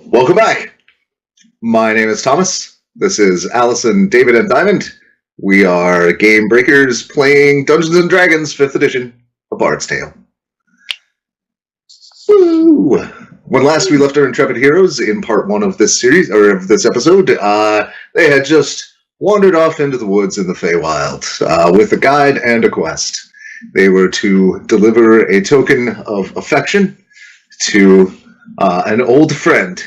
Welcome back. My name is Thomas. This is Allison, David, and Diamond. We are GameBreakers playing Dungeons & Dragons 5th edition, A Bard's Tale. Woo! When last we left our intrepid heroes in part 1 of this series, or of this episode, they had just wandered off into the woods in the Feywild with a guide and a quest. They were to deliver a token of affection to an old friend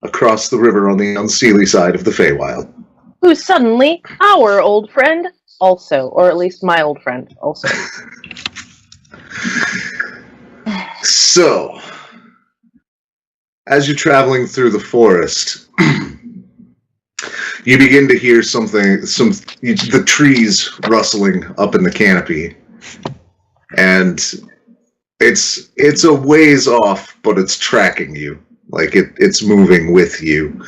across the river on the Unseelie side of the Feywild. Who's suddenly our old friend also, or at least my old friend also. So, as you're traveling through the forest, you begin to hear the trees rustling up in the canopy. And it's a ways off, but it's tracking you. Like it's moving with you.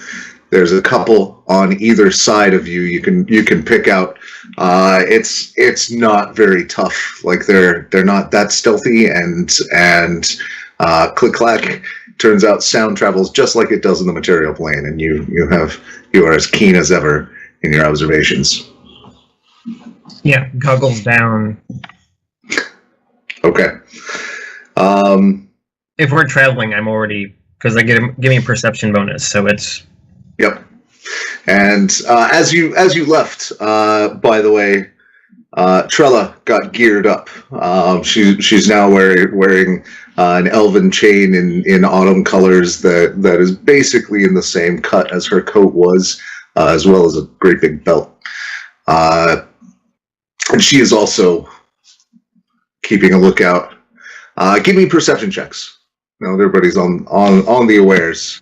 There's a couple on either side of you. You can pick out. It's not very tough. Like they're not that stealthy, and ClickClack turns out sound travels just like it does in the material plane, and you are as keen as ever in your observations. Yeah, goggles down. Okay. If we're traveling, I'm already, because they give me a perception bonus, so it's. Yep. And as you left, by the way, Trella got geared up. She's now wearing an elven chain in autumn colors that is basically in the same cut as her coat was, as well as a great big belt. And she is also keeping a lookout. Give me perception checks. Now everybody's on the awares.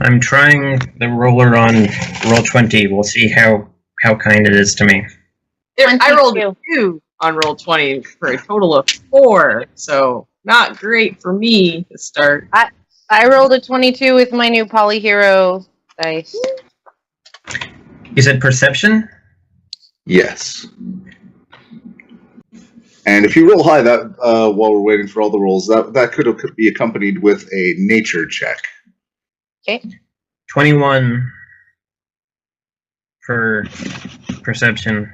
I'm trying the roller on roll 20. We'll see how kind it is to me. I rolled a 2 on roll 20 for a total of 4, so not great for me to start. I rolled a 22 with my new polyhero dice. You said perception? Yes. And if you roll high, that while we're waiting for all the rolls, that could be accompanied with a nature check. Okay. 21 for perception.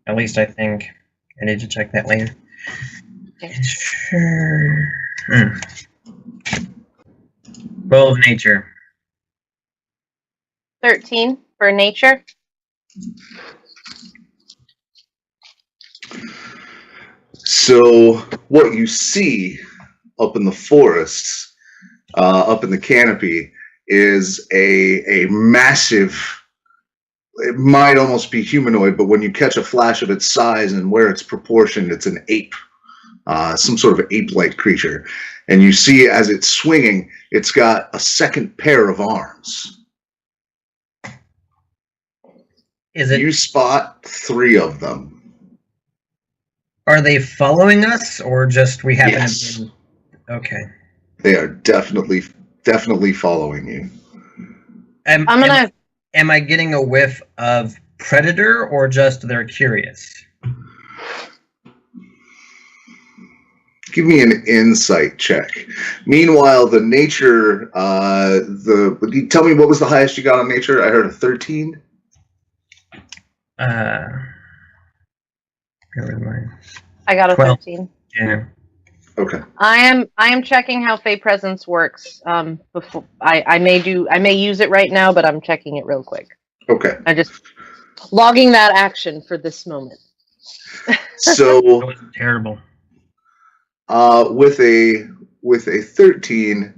At least I think. I need to check that later. Okay. Sure. Roll of nature. 13 for nature. So what you see up in the forests, up in the canopy, is a massive. It might almost be humanoid, but when you catch a flash of its size and where it's proportioned, it's an ape, some sort of ape-like creature. And you see as it's swinging, it's got a second pair of arms. You spot 3 of them. Are they following us, or just we happen Yes. to be... Okay. They are definitely following you. Am I getting a whiff of predator, or just they're curious? Give me an insight check. Meanwhile, the nature, tell me what was the highest you got on nature? I heard a 13. Where was mine? I got a 12. 13. Yeah. Okay. I am checking how Fey Presence works. Before I may use it right now, but I'm checking it real quick. Okay. I'm just logging that action for this moment. So That was terrible. with a 13,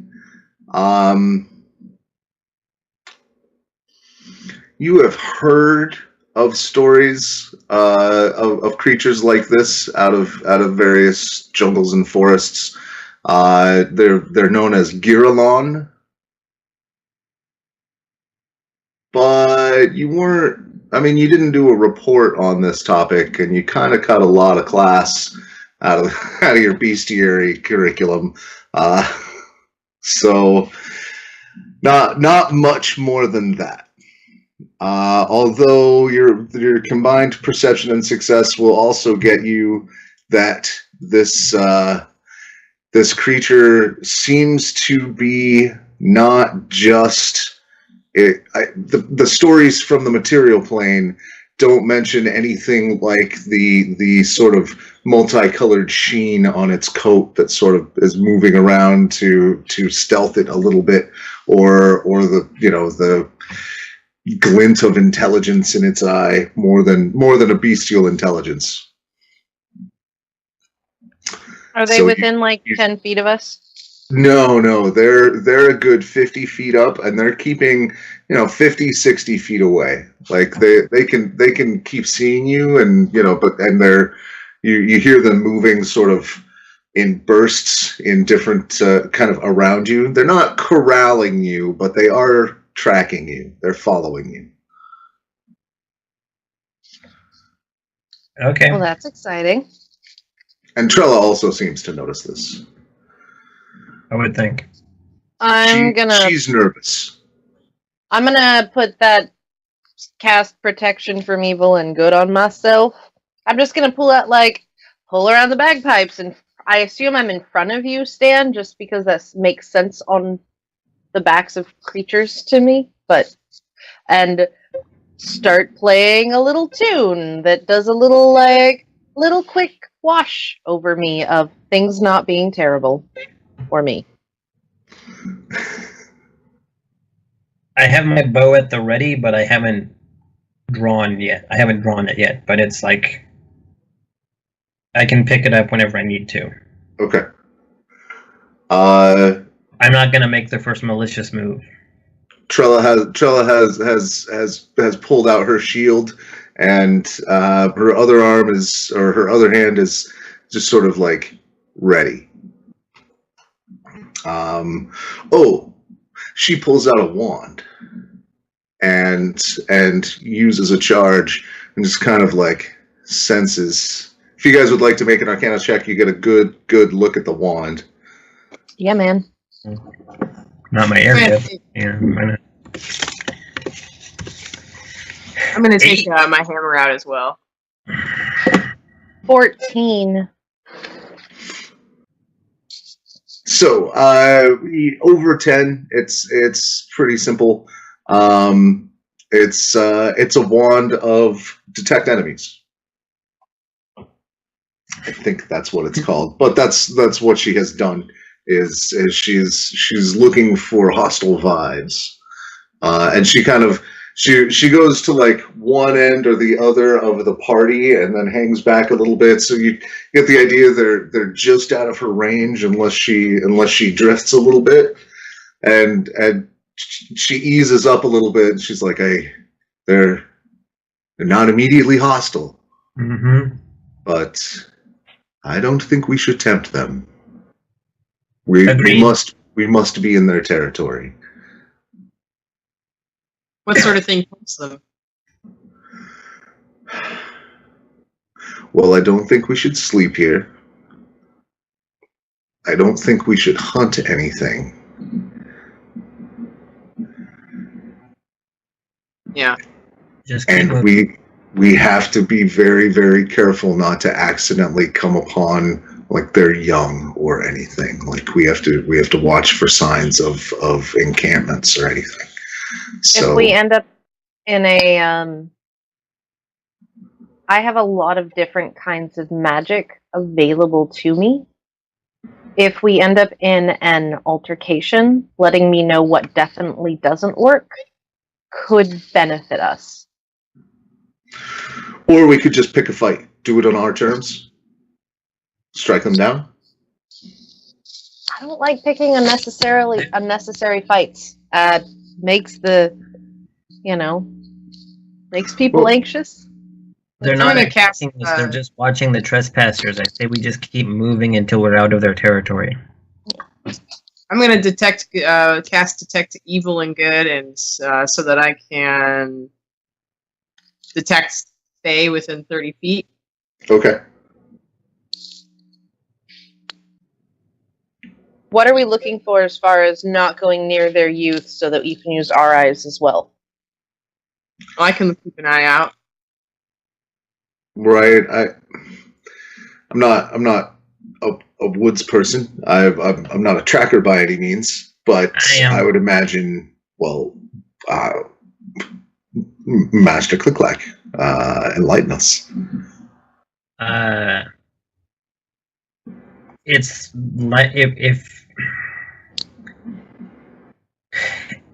you have heard of stories of creatures like this out of various jungles and forests. They're known as Giralon, but you didn't do a report on this topic, and you kind of cut a lot of class out of your bestiary curriculum. So, not much more than that. Although your combined perception and success will also get you that this creature seems to be not just the stories from the material plane don't mention anything like the sort of multicolored sheen on its coat that sort of is moving around to stealth it a little bit, or the glint of intelligence in its eye more than a bestial intelligence. Are they within 10 feet of us? No, they're a good 50 feet up, and they're keeping 50, 60 feet away. Like they can keep seeing you, and you hear them moving sort of in bursts in different kind of around you. They're not corralling you, but they are tracking you. They're following you. Okay. Well, that's exciting. And Trella also seems to notice this. I would think. She's nervous. I'm gonna put that cast protection from evil and good on myself. I'm just gonna pull around the bagpipes, and I assume I'm in front of you, Stan, just because that makes sense on the backs of creatures to me. And start playing a little tune that does a little quick wash over me of things not being terrible for me. I have my bow at the ready, but I haven't drawn yet. I haven't drawn it yet, but it's like I can pick it up whenever I need to. Okay. I'm not gonna make the first malicious move. Trella has pulled out her shield, and her other hand is just sort of like ready. She pulls out a wand and uses a charge and just kind of like senses. If you guys would like to make an Arcana check, you get a good look at the wand. Yeah, man. Not my area. Yeah, I'm gonna take my hammer out as well. 14. So, over 10, it's pretty simple. It's a wand of detect enemies. I think that's what it's called, but that's what she has done. Is she's looking for hostile vibes, and she goes to like one end or the other of the party, and then hangs back a little bit. So you get the idea they're just out of her range unless she drifts a little bit, and she eases up a little bit. And she's like, "Hey, they're not immediately hostile, but I don't think we should tempt them. We must be in their territory." What sort of thing tempts them? Well, I don't think we should sleep here. I don't think we should hunt anything. Yeah. And we have to be very, very careful not to accidentally come upon like they're young or anything. Like we have to watch for signs of encampments or anything. So, if we end up in a, I have a lot of different kinds of magic available to me. If we end up in an altercation, letting me know what definitely doesn't work could benefit us. Or we could just pick a fight. Do it on our terms. Strike them down. I don't like picking unnecessary fights. Makes people anxious. They're not attacking us, they're just watching the trespassers. I say we just keep moving until we're out of their territory. I'm going to cast Detect Evil and Good, and so that I can detect Fae within 30 feet. Okay. What are we looking for as far as not going near their youth so that you can use our eyes as well? Oh, I can keep an eye out. Right. I'm not a woods person. I'm not a tracker by any means, but I would imagine, well, Master ClickClack, enlighten us. It's like if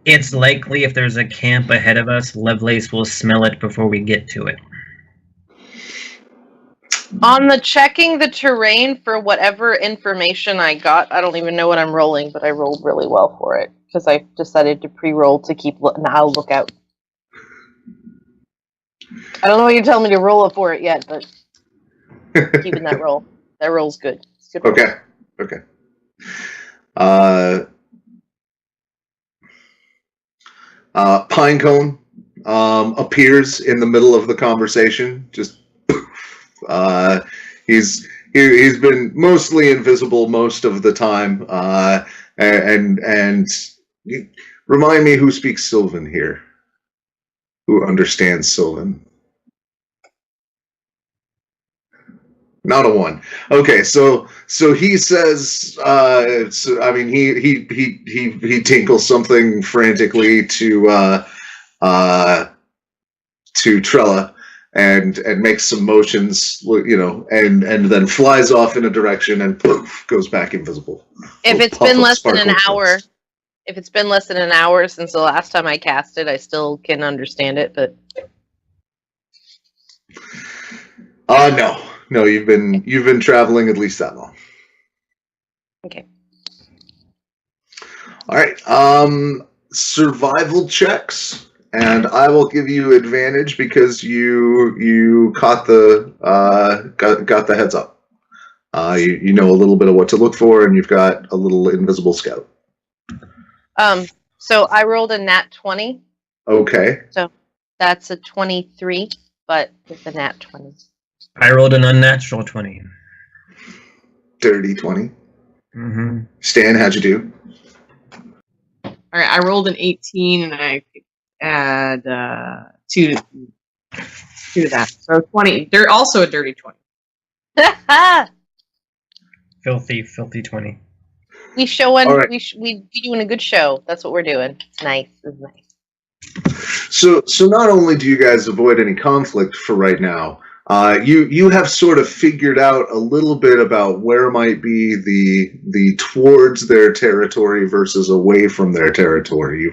it's likely if there's a camp ahead of us, Lovelace will smell it before we get to it. On the checking the terrain for whatever information I got, I don't even know what I'm rolling, but I rolled really well for it because I decided to pre-roll to keep I'll look out. I don't know what you're telling me to roll it for it yet, but keeping that roll. That roll's good. It's good roll. Okay. Pinecone appears in the middle of the conversation. Just he's been mostly invisible most of the time. And remind me who speaks Sylvan here. Who understands Sylvan? Not a one. Okay, so he says. He tinkles something frantically to Trella, and makes some motions, and then flies off in a direction and poof, goes back invisible. If it's been less than an hour, since the last time I cast it, I still can understand it, but no, you've been traveling at least that long. Okay. All right. Survival checks, and I will give you advantage because you caught the got the heads up. You know a little bit of what to look for, and you've got a little invisible scout. So I rolled a nat 20. Okay. So that's a 23, but with a nat 20. I rolled an unnatural 20. Dirty 20. Mm-hmm. Stan, how'd you do? All right, I rolled an 18, and I add 2 to that. So 20. They're also a dirty 20. Filthy 20. We showing. Right. We doing a good show. That's what we're doing. It's nice. It's nice. So not only do you guys avoid any conflict for right now, you have sort of figured out a little bit about where might be the towards their territory versus away from their territory.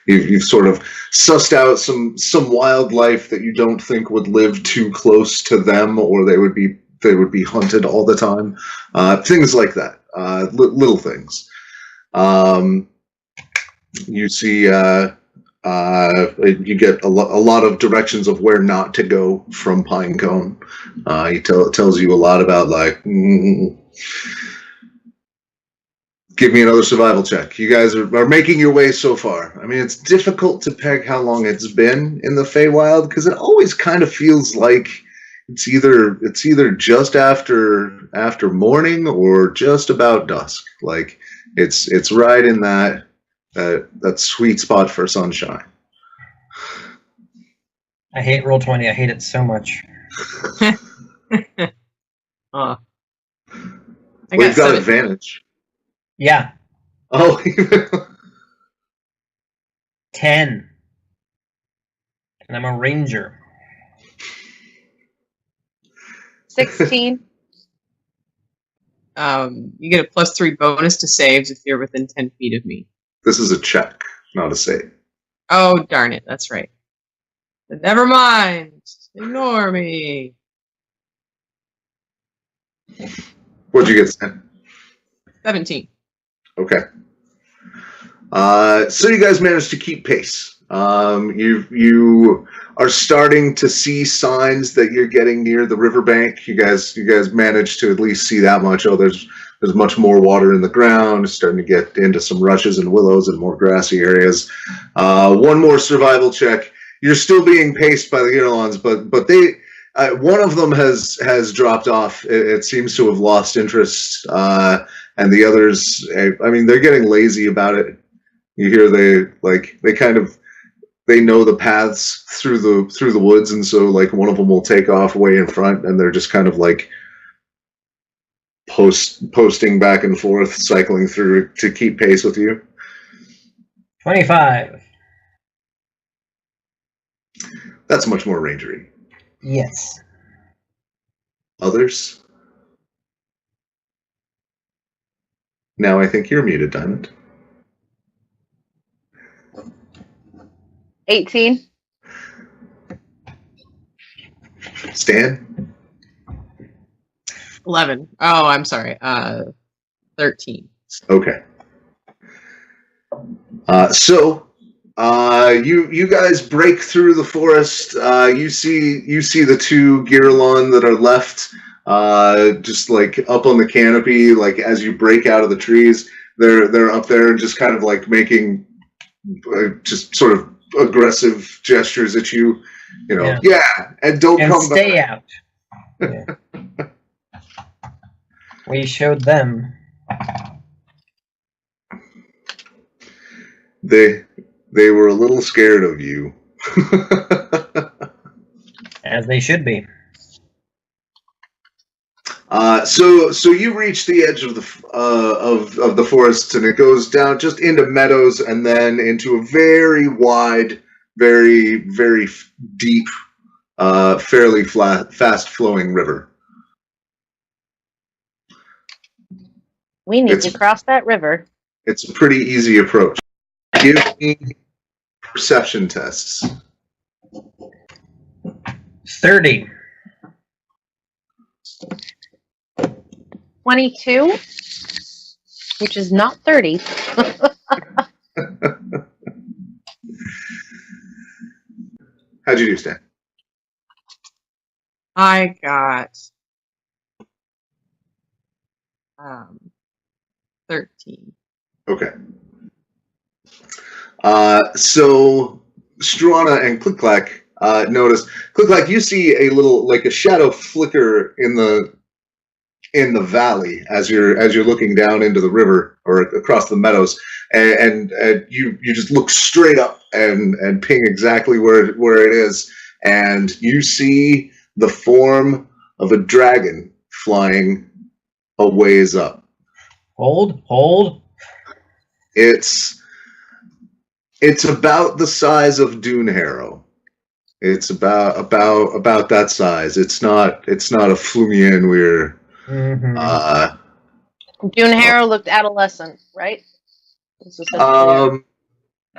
You've sort of sussed out some wildlife that you don't think would live too close to them, or they would be hunted all the time. Things like that. Little things. You see. You get a lot of directions of where not to go from Pinecone. It tells you a lot about, like, give me another survival check. You guys are making your way so far. I mean, it's difficult to peg how long it's been in the Feywild because it always kind of feels like it's either just after morning or just about dusk. Like it's right in that sweet spot for sunshine. I hate Roll20. I hate it so much. We've got advantage. Yeah. Oh. 10. And I'm a ranger. 16. You get a +3 bonus to saves if you're within 10 feet of me. This is a check, not a save. Oh, darn it. That's right. But never mind. Ignore me. What'd you get, Stan? 17. Okay. So you guys managed to keep pace. You are starting to see signs that you're getting near the riverbank. You guys managed to at least see that much. Oh, there's much more water in the ground. It's starting to get into some rushes and willows and more grassy areas. One more survival check. You're still being paced by the Irlons, but they one of them has dropped off. It seems to have lost interest, and the others, I mean, they're getting lazy about it. You hear they know the paths through the woods, and so like one of them will take off way in front, and they're just kind of like posting back and forth, cycling through to keep pace with you. 25. That's much more rangery. Yes. Others? Now I think you're muted, Diamond. 18. Stan? 11. Oh, I'm sorry. 13. Okay. You guys break through the forest. You see the two Giralon that are left, just like up on the canopy. Like as you break out of the trees, they're up there and just kind of like making just sort of aggressive gestures at you. You know, yeah, and don't and come stay back. out. Yeah. We showed them. They were a little scared of you. As they should be. So you reach the edge of the forest, and it goes down just into meadows, and then into a very wide, very very deep, fairly fast flowing river. We need to cross that river. It's a pretty easy approach. Give me perception tests. 30. 22, which is not 30. How'd you do, Stan? I got 13. Okay. So Struana and ClickClack notice. ClickClack, you see a little, like a shadow flicker in the valley as you're looking down into the river or across the meadows, and you just look straight up and ping exactly where it is, and you see the form of a dragon flying a ways up. Hold. It's about the size of Dune Harrow. It's about that size. It's not a Flumian we're Dune Harrow looked adolescent, right?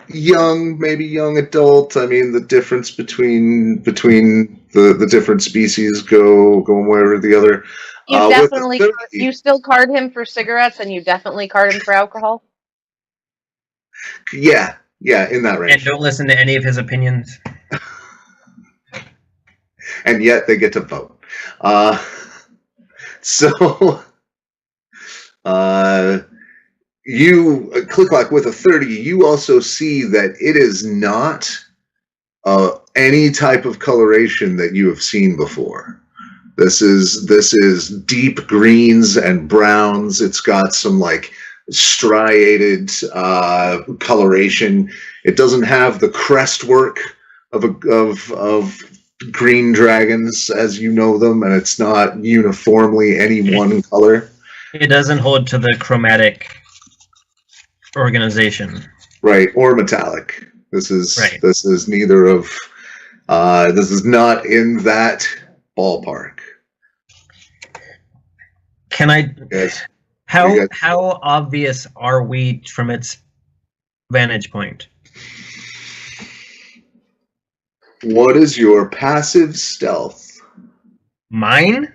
Young, maybe young adult. I mean, the difference between the different species go one way or the other. You definitely you still card him for cigarettes, and you definitely card him for alcohol. Yeah, in that range. And don't listen to any of his opinions. And yet they get to vote. You ClickClack with a 30. You also see that it is not any type of coloration that you have seen before. This is deep greens and browns. It's got some like striated coloration. It doesn't have the crest work of green dragons as you know them, and it's not uniformly any one color. It doesn't hold to the chromatic organization, right? Or metallic. This is right. This is neither of. This is not in that ballpark. Can I? Yes. How obvious are we from its vantage point? What is your passive stealth? Mine?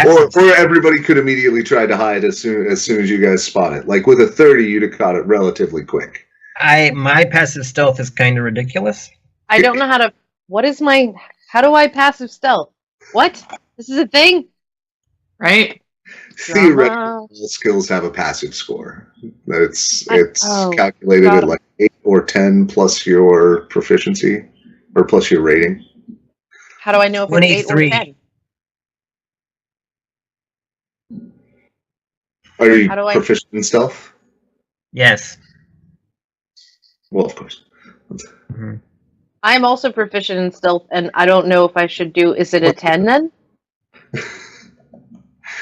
Or everybody could immediately try to hide as soon as you guys spot it. Like with a 30, you'd have caught it relatively quick. My passive stealth is kind of ridiculous. I don't know how to. How do I passive stealth? What? This is a thing, right? Theoretically, all skills have a passive score. It's calculated at like 8 or 10 plus your proficiency or plus your rating. How do I know if it's 8 or 10? Are you How do I- proficient in stealth? Yes. Well, of course. Mhm. I'm also proficient in stealth, and I don't know if I should do. Is it a 10 then?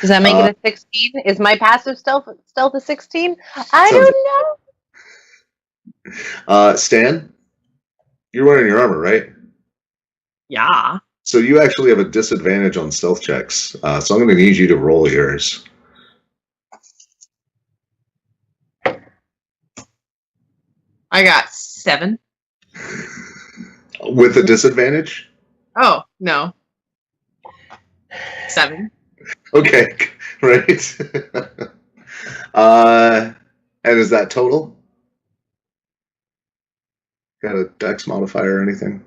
Does that make it a 16? Is my passive stealth a 16? I Sounds- don't know. Stan, you're wearing your armor, right? Yeah. So you actually have a disadvantage on stealth checks. So I'm going to need you to roll yours. I got 7. With a disadvantage? Oh, no. 7. Okay, right. And is that total? Got a dex modifier or anything?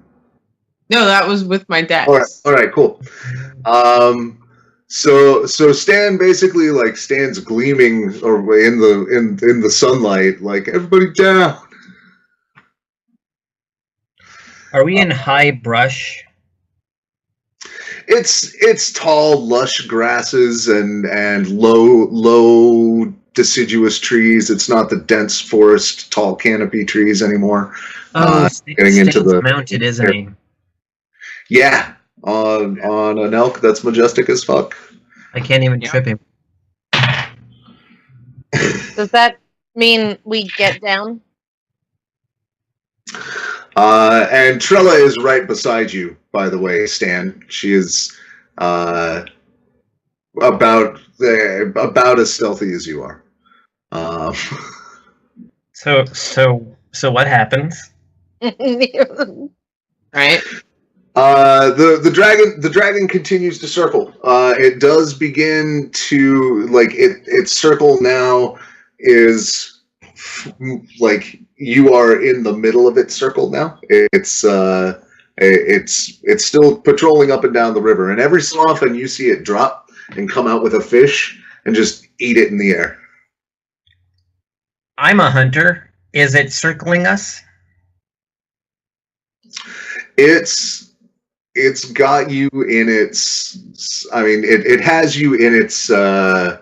No, that was with my dex. All right, cool. So Stan basically like stands gleaming or in the sunlight, like everybody down. Are we in high brush? It's tall, lush grasses and low deciduous trees. It's not the dense forest, tall canopy trees anymore. Oh, getting into Stan's the mounted, isn't he? Yeah, on an elk that's majestic as fuck. I can't even trip him. Does that mean we get down? And Trella is right beside you, by the way, Stan. She is about as stealthy as you are. So what happens? Right? The dragon continues to circle. It does begin to its circle now is like you are in the middle of its circle now. It's still patrolling up and down the river, and every so often you see it drop and come out with a fish and just eat it in the air. I'm a hunter. Is it circling us? It's got you in its. I mean, it has you in its kind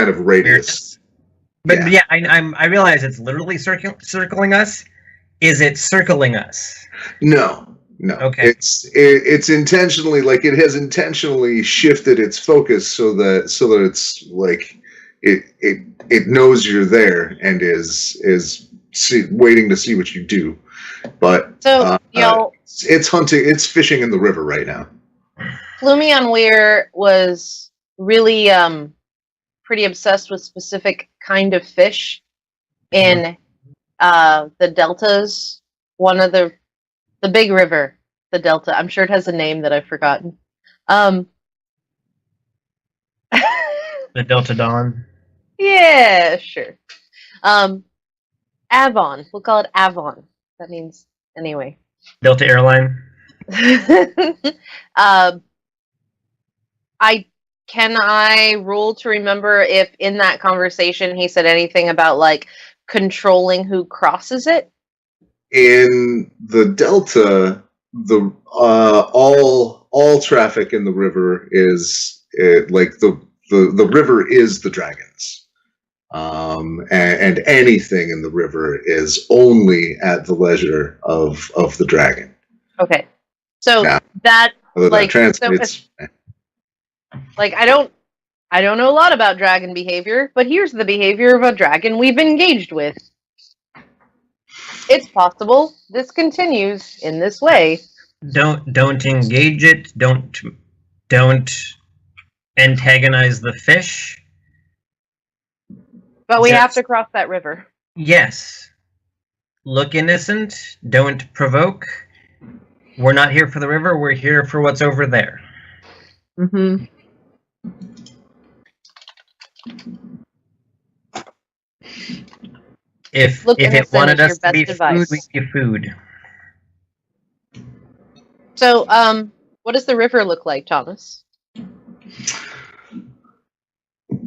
of radius. But yeah, I realize it's literally circling us. Is it circling us? No. Okay. It's intentionally it has intentionally shifted its focus so that it's like it knows you're there and is waiting to see what you do. But So, y'all, it's hunting. It's fishing in the river right now. Flumion Weir was really pretty obsessed with specific kind of fish in the deltas. One of the big river, the delta. I'm sure it has a name that I've forgotten. The Delta Dawn. Yeah, sure. Avon. We'll call it Avon. That means anyway. Delta Airline. Can I roll to remember if in that conversation he said anything about like controlling who crosses it? In the delta, the all traffic in the river is the river is the dragons, and anything in the river is only at the leisure of the dragon. Okay, so Now, that Whether like that translates. like I don't know a lot about dragon behavior, but here's the behavior of a dragon we've engaged with. It's possible this continues in this way. Don't engage it. Don't antagonize the fish. But we Yes. have to cross that river. Yes. Look innocent. Don't provoke. We're not here for the river. We're here for what's over there. Mm-hmm. If Look it innocent wanted is us your to be best food, advice. we'd be food. So, what does the river look like, Thomas?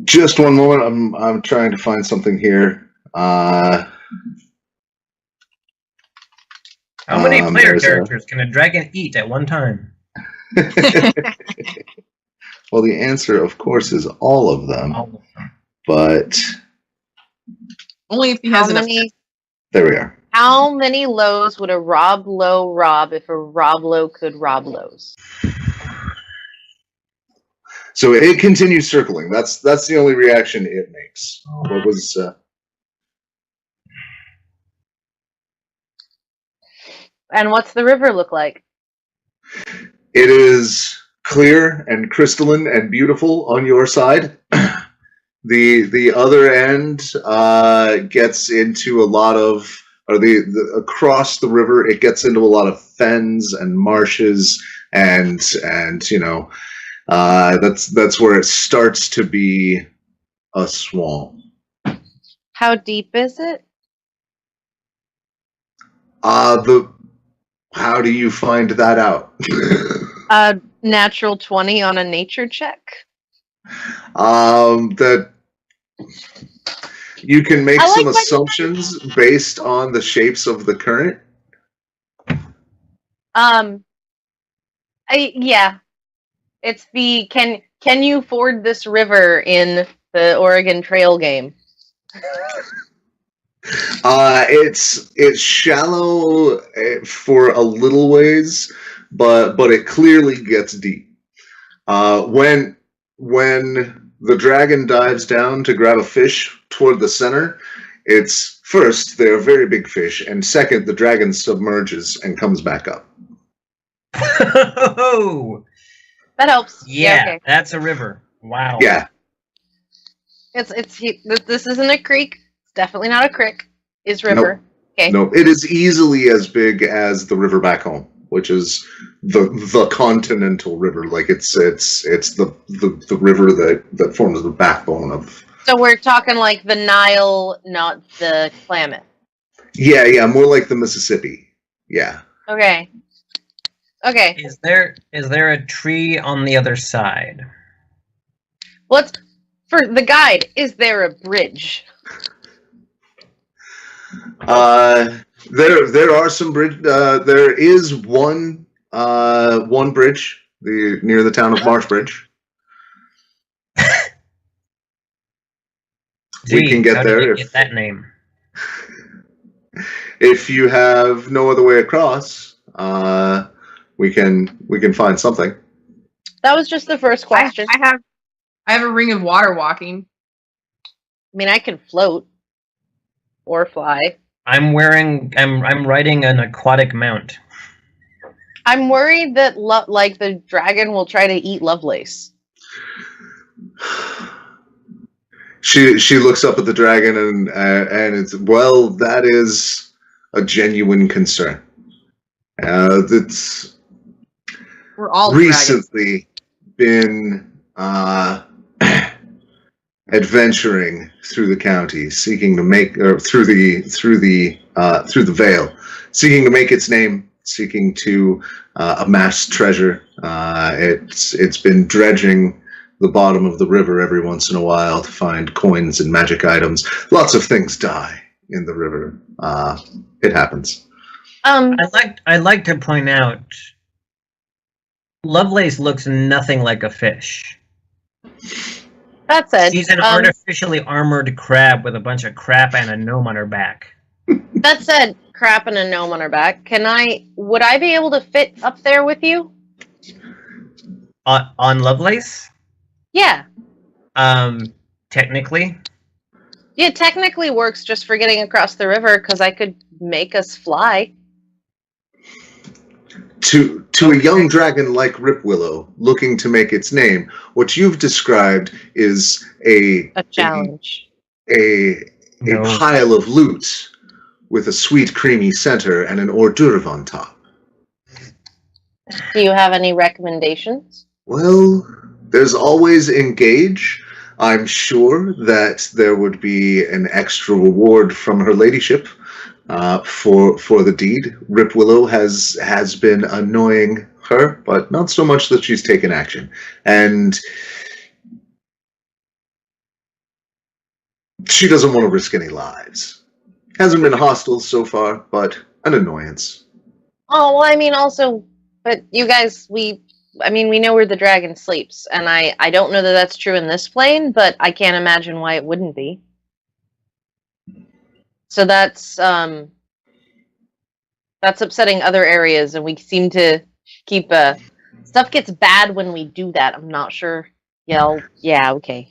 Just one moment. I'm trying to find something here. How many player there's characters can a dragon eat at one time? Well, the answer, of course, is all of them. All of them. but Only if he How has enough. many? there we are. How many lows would a Rob Low rob if a Rob Low could rob lows? So it continues circling. That's the only reaction it makes. What was? And what's the river look like? It is clear and crystalline and beautiful on your side. The other end gets into a lot of, or across the river, it gets into a lot of fens and marshes, and you know, that's where it starts to be a swamp. How deep is it? How do you find that out? A natural 20 on a nature check. That you can make I some like assumptions based on the shapes of the current. Yeah. It's the can you ford this river in the Oregon Trail game? It's shallow for a little ways, but it clearly gets deep. When the dragon dives down to grab a fish toward the center, it's first they're very big fish, and second the dragon submerges and comes back up. Oh, That helps. yeah, Okay. that's a river. Wow. Yeah. This isn't a creek. It's definitely not a creek. Is river. Okay. No, it is easily as big as the river back home, which is the continental river. Like it's the river that forms the backbone of. So we're talking like the Nile, not the Klamath. Yeah, more like the Mississippi. Yeah. Okay. Okay. Is there a tree on the other side? Let's for the guide. Is there a bridge? There are some bridge. There is one bridge near the town of Marshbridge. We can get how there did you if- get that name. If you have no other way across, we can find something. That was just the first question. I have a ring of water walking. I mean, I can float or fly. I'm riding an aquatic mount. I'm worried that like the dragon will try to eat Lovelace. She looks up at the dragon and it's, well, that is a genuine concern. That's We're all recently been adventuring through the county, seeking to make through the Vale, seeking to make its name, seeking to amass treasure. It's been dredging the bottom of the river every once in a while to find coins and magic items. Lots of things die in the river. It happens. I'd like to point out, Lovelace looks nothing like a fish. That said, She's an artificially armored crab with a bunch of crap and a gnome on her back. that said, crap and a gnome on her back. Would I be able to fit up there with you? On Lovelace? Yeah. Technically. Yeah, technically works just for getting across the river because I could make us fly. To a young dragon like Ripwillow, looking to make its name, what you've described is a challenge. A pile of loot with a sweet, creamy center and an hors d'oeuvre on top. Do you have any recommendations? Well, there's always engage. I'm sure that there would be an extra reward from her ladyship for the deed. Ripwillow has been annoying her, but not so much that she's taken action. And she doesn't want to risk any lives. Hasn't been hostile so far, but an annoyance. Oh, well, I mean, also, but you guys, we I mean, we know where the dragon sleeps, and I don't know that that's true in this plane, but I can't imagine why it wouldn't be. So that's upsetting other areas, and we seem to keep stuff gets bad when we do that. I'm not sure. Yeah, okay.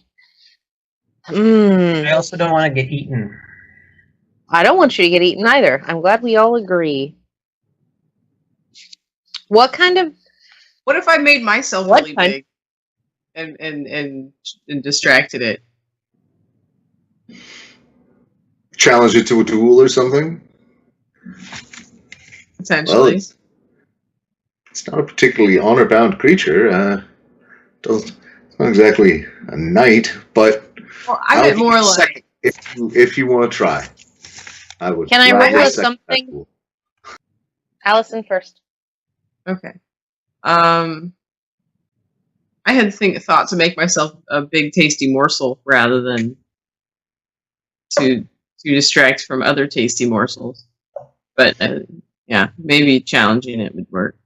I also don't want to get eaten. I don't want you to get eaten either. I'm glad we all agree. What kind of... What if I made myself What really kind- big and distracted it? Challenge it to a duel or something? Potentially. Well, it's not a particularly honor-bound creature. It's not exactly a knight, but Well, I meant more like... if you want to try. I would. Can I gladly roll second that something? duel. Allison first. Okay. I had thought to make myself a big tasty morsel rather than to distract from other tasty morsels. But yeah, maybe challenging it would work.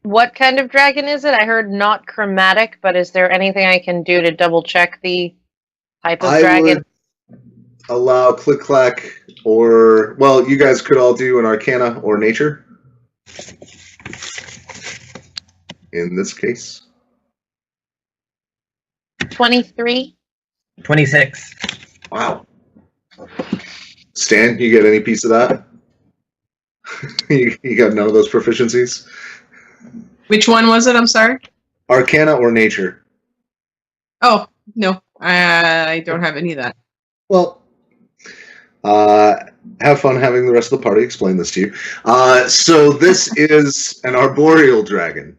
What kind of dragon is it? I heard not chromatic, but is there anything I can do to double check the type of dragon? Would allow ClickClack or, well, you guys could all do an Arcana or Nature. In this case. 23. 26. Wow. Stan, you get any piece of that? you got none of those proficiencies? Which one was it? I'm sorry. Arcana or Nature? Oh, no. I don't have any of that. Well, have fun having the rest of the party explain this to you. So this is an arboreal dragon,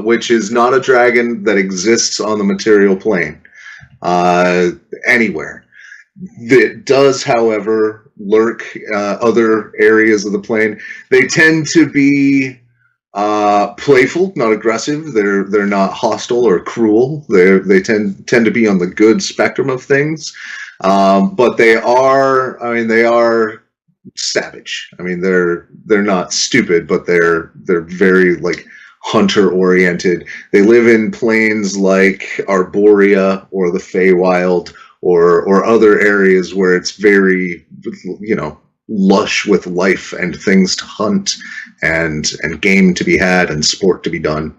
which is not a dragon that exists on the material plane anywhere. It does, however, lurk other areas of the plane. They tend to be playful, not aggressive. They're not hostile or cruel. They tend to be on the good spectrum of things. But they are savage. I mean, they're not stupid, but they're very like hunter oriented. They live in plains like Arborea or the Feywild or other areas where it's very, lush with life and things to hunt and game to be had and sport to be done.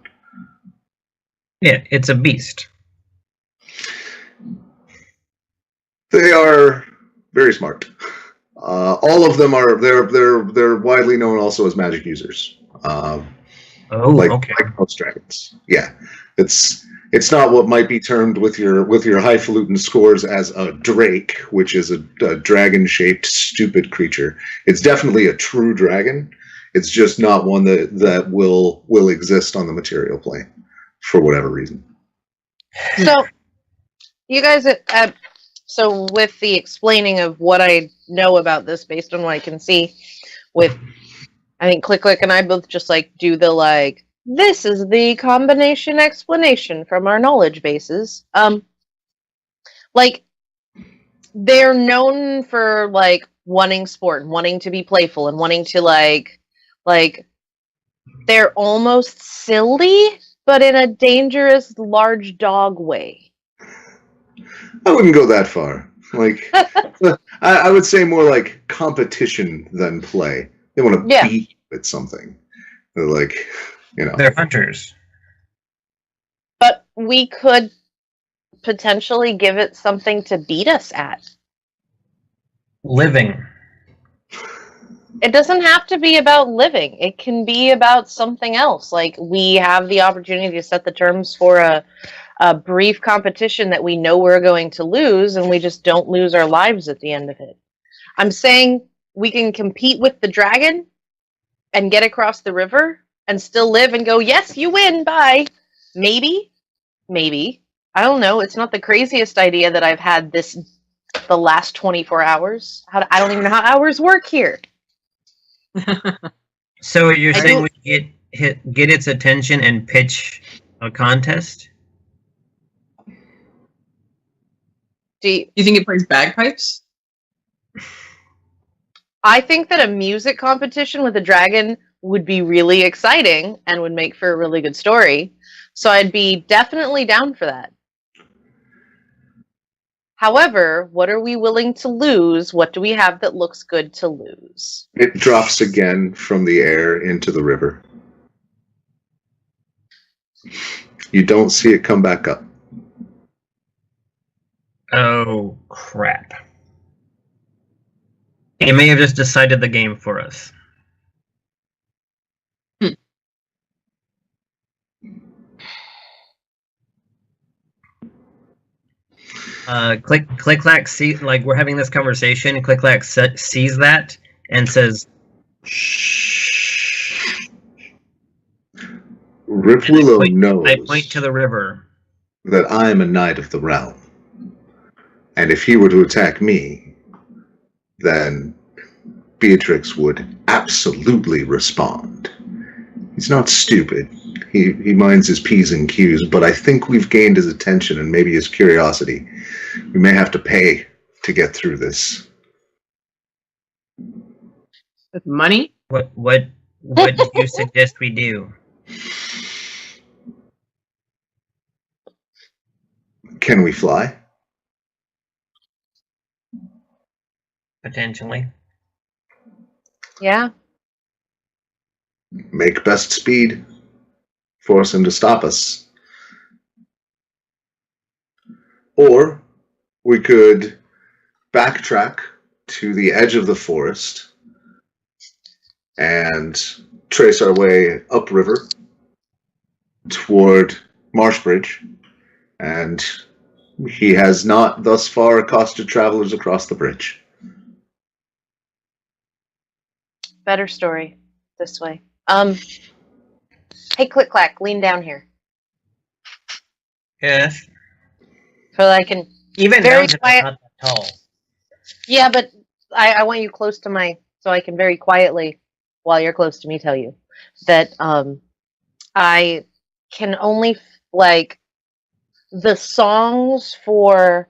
Yeah, it's a beast. They are very smart. All of them are. They're widely known also as magic users. Okay. Like most dragons. Yeah, it's not what might be termed with your highfalutin scores as a drake, which is a dragon-shaped stupid creature. It's definitely a true dragon. It's just not one that will exist on the material plane for whatever reason. So, you guys, so with the explaining of what I know about this based on what I can see, I think ClickClack and I both just do the this is the combination explanation from our knowledge bases. They're known for wanting sport and wanting to be playful and wanting to they're almost silly, but in a dangerous large dog way. I wouldn't go that far. I would say more like competition than play. They want to beat you at something. They're They're hunters. But we could potentially give it something to beat us at. Living. It doesn't have to be about living. It can be about something else. We have the opportunity to set the terms for a brief competition that we know we're going to lose, and we just don't lose our lives at the end of it. I'm saying we can compete with the dragon and get across the river and still live and go, yes, you win, bye. Maybe. I don't know. It's not the craziest idea that I've had the last 24 hours. I don't even know how hours work here. So you're saying we get its attention and pitch a contest? Do you think it plays bagpipes? I think that a music competition with a dragon would be really exciting and would make for a really good story. So I'd be definitely down for that. However, what are we willing to lose? What do we have that looks good to lose? It drops again from the air into the river. You don't see it come back up. Oh, crap. He may have just decided the game for us. ClickClack see, like, we're having this conversation, ClickClack sees that and says, shh. Rip Willow knows I point to the river. that I am a knight of the realm. And if he were to attack me, then Beatrix would absolutely respond. He's not stupid. He minds his P's and Q's, but I think we've gained his attention and maybe his curiosity. We may have to pay to get through this. With money? What do you suggest we do? Can we fly? Potentially. Yeah. Make best speed. Force him to stop us. Or we could backtrack to the edge of the forest and trace our way upriver toward Marshbridge, and he has not thus far accosted travelers across the bridge. Better story this way. Hey, ClickClack, lean down here. Yes. So that I can... Even very now, quiet. not that tall. Yeah, but I want you close to my... So I can very quietly, while you're close to me, tell you that I can only, like, the songs for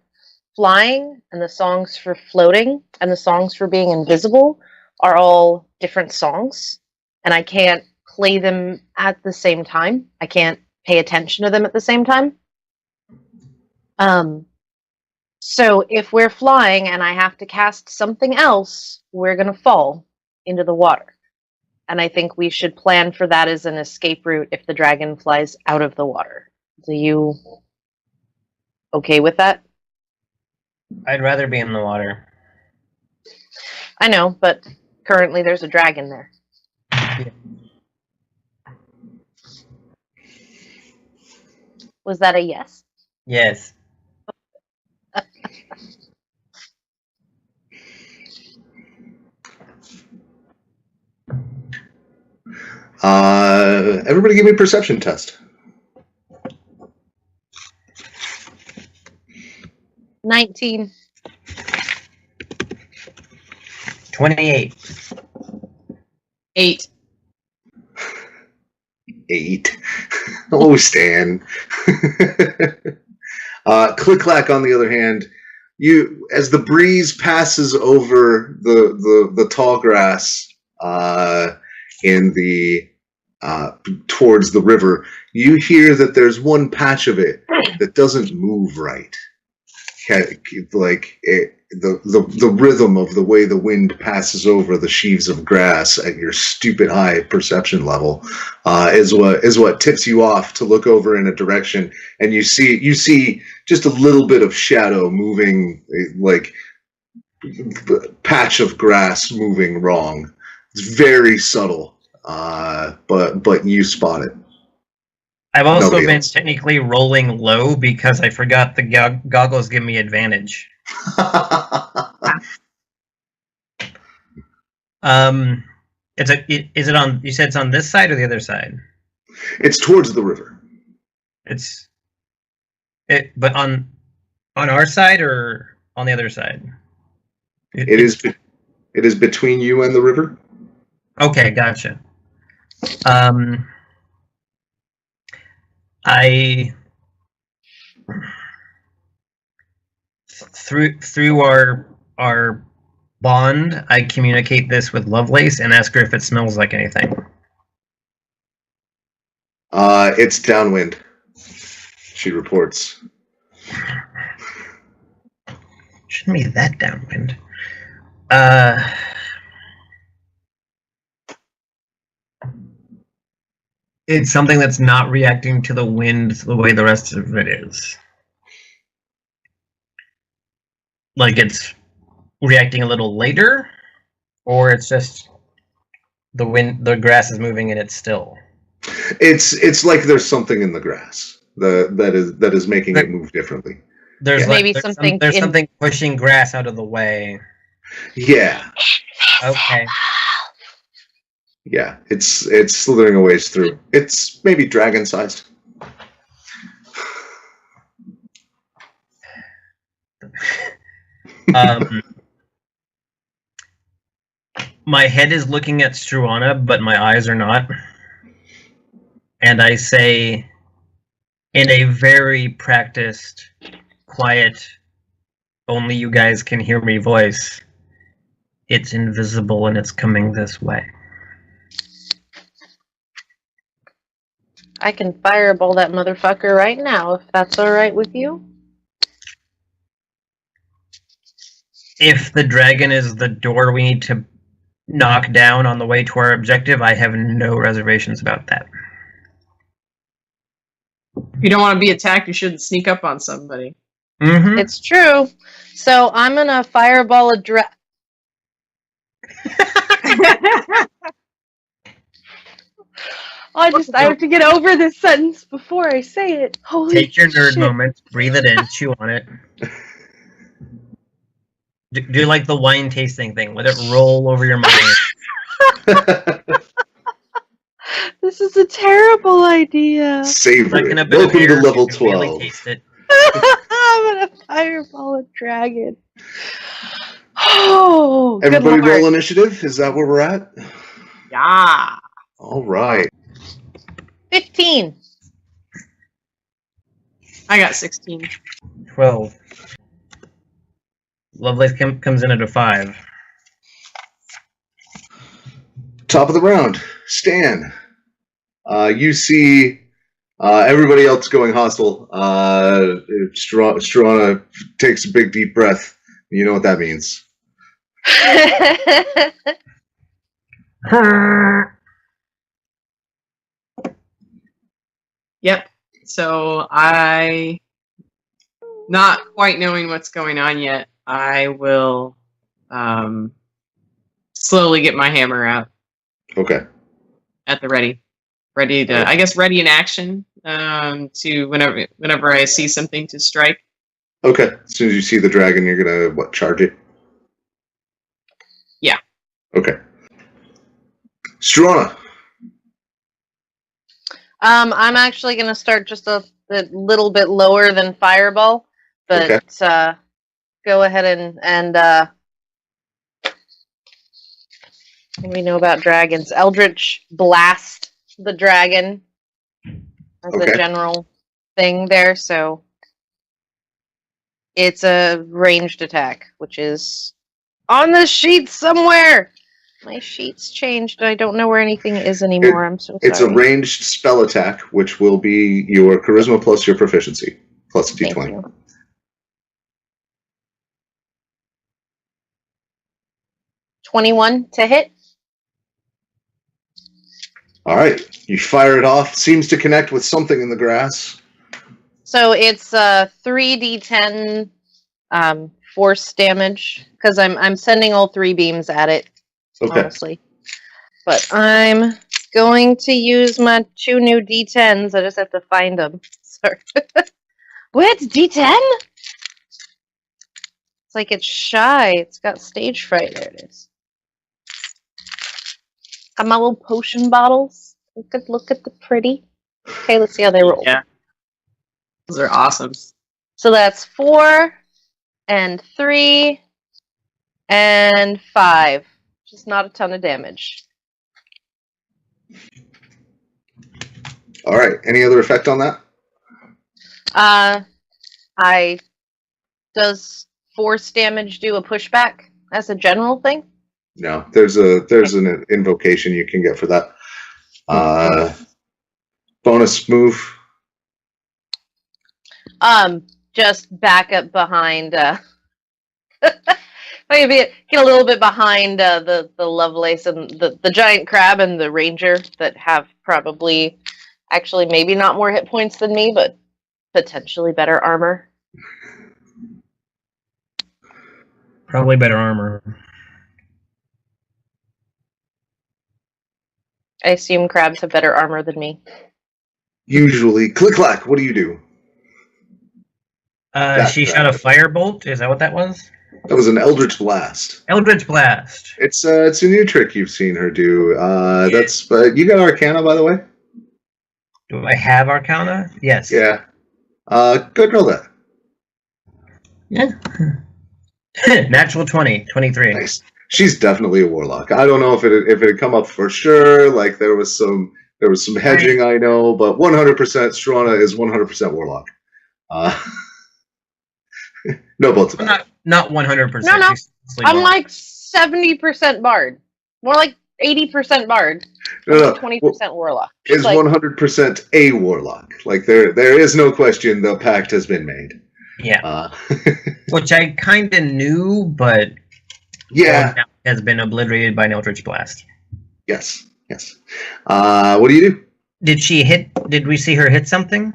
flying and the songs for floating and the songs for being invisible are all different songs, and I can't play them at the same time. I can't pay attention to them at the same time. So if we're flying and I have to cast something else, we're going to fall into the water. And I think we should plan for that as an escape route if the dragon flies out of the water. Are you okay with that? I'd rather be in the water. I know, but currently there's a dragon there. Yeah. Was that a yes? Yes. Everybody give me a perception test. 19. 28. 8. 8. Oh, Stan. ClickClack, on the other hand, as the breeze passes over the tall grass in the towards the river, you hear that there's one patch of it that doesn't move right. Like the rhythm of the way the wind passes over the sheaves of grass at your stupid high perception level is what tips you off to look over in a direction, and you see just a little bit of shadow moving, like patch of grass moving wrong. It's very subtle, but you spot it. I've also Nobody been else. technically rolling low because I forgot the goggles give me advantage. Is it on? You said it's on this side or the other side? It's towards the river. But on our side or on the other side? It is between you and the river. Okay, gotcha. I through our Bond, I communicate this with Lovelace and ask her if it smells like anything. It's downwind, she reports. Shouldn't be that downwind. It's something that's not reacting to the wind the way the rest of it is. Like it's reacting a little later, or it's just the wind, the grass is moving and it's still. It's like there's something in the grass that is making it move differently. There's Maybe there's something there's something pushing grass out of the way. Yeah. Okay. Yeah, it's slithering a ways through. It's maybe dragon-sized. My head is looking at Struana, but my eyes are not. And I say, in a very practiced, quiet, only you guys can hear me voice, it's invisible and it's coming this way. I can fireball that motherfucker right now, if that's alright with you. If the dragon is the door we need to knock down on the way to our objective, I have no reservations about that. If you don't want to be attacked, you shouldn't sneak up on somebody. Mm-hmm. It's true. So I'm gonna fireball a I have to get over this sentence before I say it. Holy Take your nerd shit. moment, breathe it in, chew on it. Do like the wine tasting thing. Let it roll over your mind. This is a terrible idea. Savor Like in a it. bit of Welcome beer, to level you can really 12. taste it. I'm gonna fireball a dragon. Oh, good Everybody lord. roll initiative? Is that where we're at? Yeah. All right. 15. I got 16. 12. Lovelace comes in at a 5. Top of the round. Stan. You see everybody else going hostile. Struana takes a big deep breath. You know what that means. Yep. So I, not quite knowing what's going on yet, I will slowly get my hammer out Okay. at the ready. Ready to, I guess, ready in action to whenever I see something to strike. Okay. As soon as you see the dragon, you're going to, charge it? Yeah. Okay. Struana. I'm actually going to start just a little bit lower than fireball, but Okay. Go ahead and what do we know about dragons? Eldritch blast the dragon as Okay. a general thing there, so it's a ranged attack, which is on the sheet somewhere. My sheet's changed. I don't know where anything is anymore. I'm so sorry. It's a ranged spell attack, which will be your charisma plus your proficiency, plus a d20. Thank you. $21 to hit. All right. You fire it off. Seems to connect with something in the grass. So it's 3d10 force damage because I'm sending all 3 beams at it. Okay. Honestly, but I'm going to use my 2 new d10s. I just have to find them. Sorry. What? D10? It's like it's shy. It's got stage fright. There it is. Got my little potion bottles. Look at the pretty. Okay, let's see how they roll. Yeah. Those are awesome. So that's 4 and 3 and 5. Just not a ton of damage. All right. Any other effect on that? Does force damage do a pushback? as a general thing? No, there's an invocation you can get for that. Bonus move. Just back up behind. Maybe get a little bit behind the Lovelace and the giant crab and the ranger that have probably, actually maybe not more hit points than me, but potentially better armor. Probably better armor. I assume crabs have better armor than me. Usually, ClickClack. What do you do? She shot a firebolt. Is that what that was? That was an Eldritch Blast. Eldritch Blast. It's a new trick you've seen her do. That's you got Arcana, by the way. Do I have Arcana? Yes. Yeah. Go ahead and roll that. Yeah. Natural 20, 23. Nice. She's definitely a warlock. I don't know if it had come up for sure. Like there was some hedging, I know, but 100% Struana is 100% warlock. No bolts about it. Not 100%. No. I'm like 70% bard. More like 80% bard. No. 20% warlock. Is like, 100% a warlock. Like there is no question the pact has been made. Yeah. Which I kind of knew, but yeah, has been obliterated by an Eldritch Blast. Yes. What do you do? Did she hit? Did we see her hit something?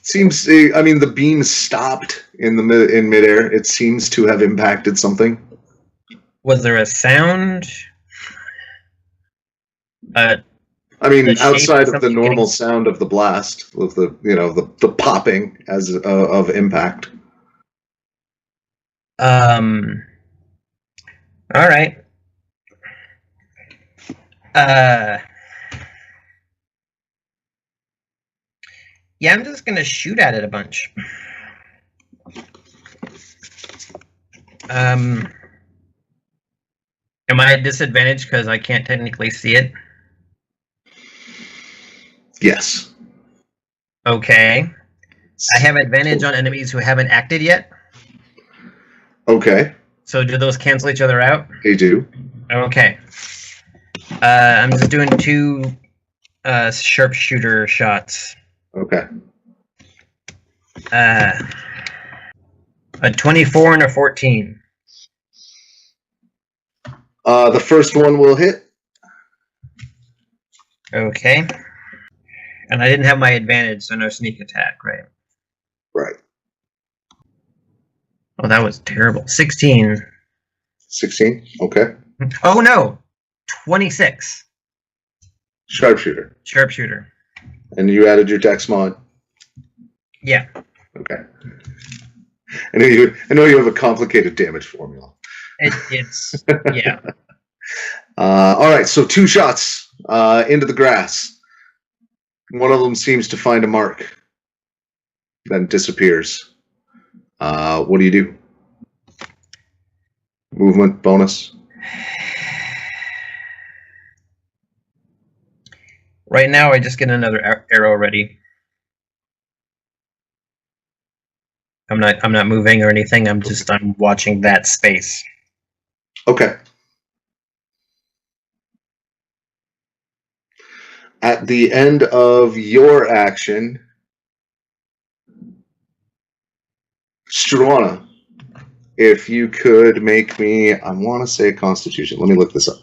Seems. I mean, the beam stopped in midair. It seems to have impacted something. Was there a sound? I mean, outside of the normal sound of the blast, of the popping as of impact. All right. Yeah, I'm just gonna shoot at it a bunch. Am I at disadvantage because I can't technically see it? Yes. Okay. I have advantage on enemies who haven't acted yet. Okay. So do those cancel each other out? They do. Okay. I'm just doing 2 sharpshooter shots. Okay. A 24 and a 14. The first one will hit. Okay. And I didn't have my advantage, so no sneak attack, right? Right. Oh, that was terrible. 16. 16? Okay. Oh, no. 26. Sharpshooter. Sharpshooter. And you added your dex mod? Yeah. Okay. I know you have a complicated damage formula. It's yeah. All right, so 2 shots into the grass. One of them seems to find a mark, then disappears. What do you do? Movement bonus? Right now, I just get another arrow ready. I'm not moving or anything. I'm watching that space. Okay. At the end of your action, Struana, if you could make me, I want to say Constitution. Let me look this up.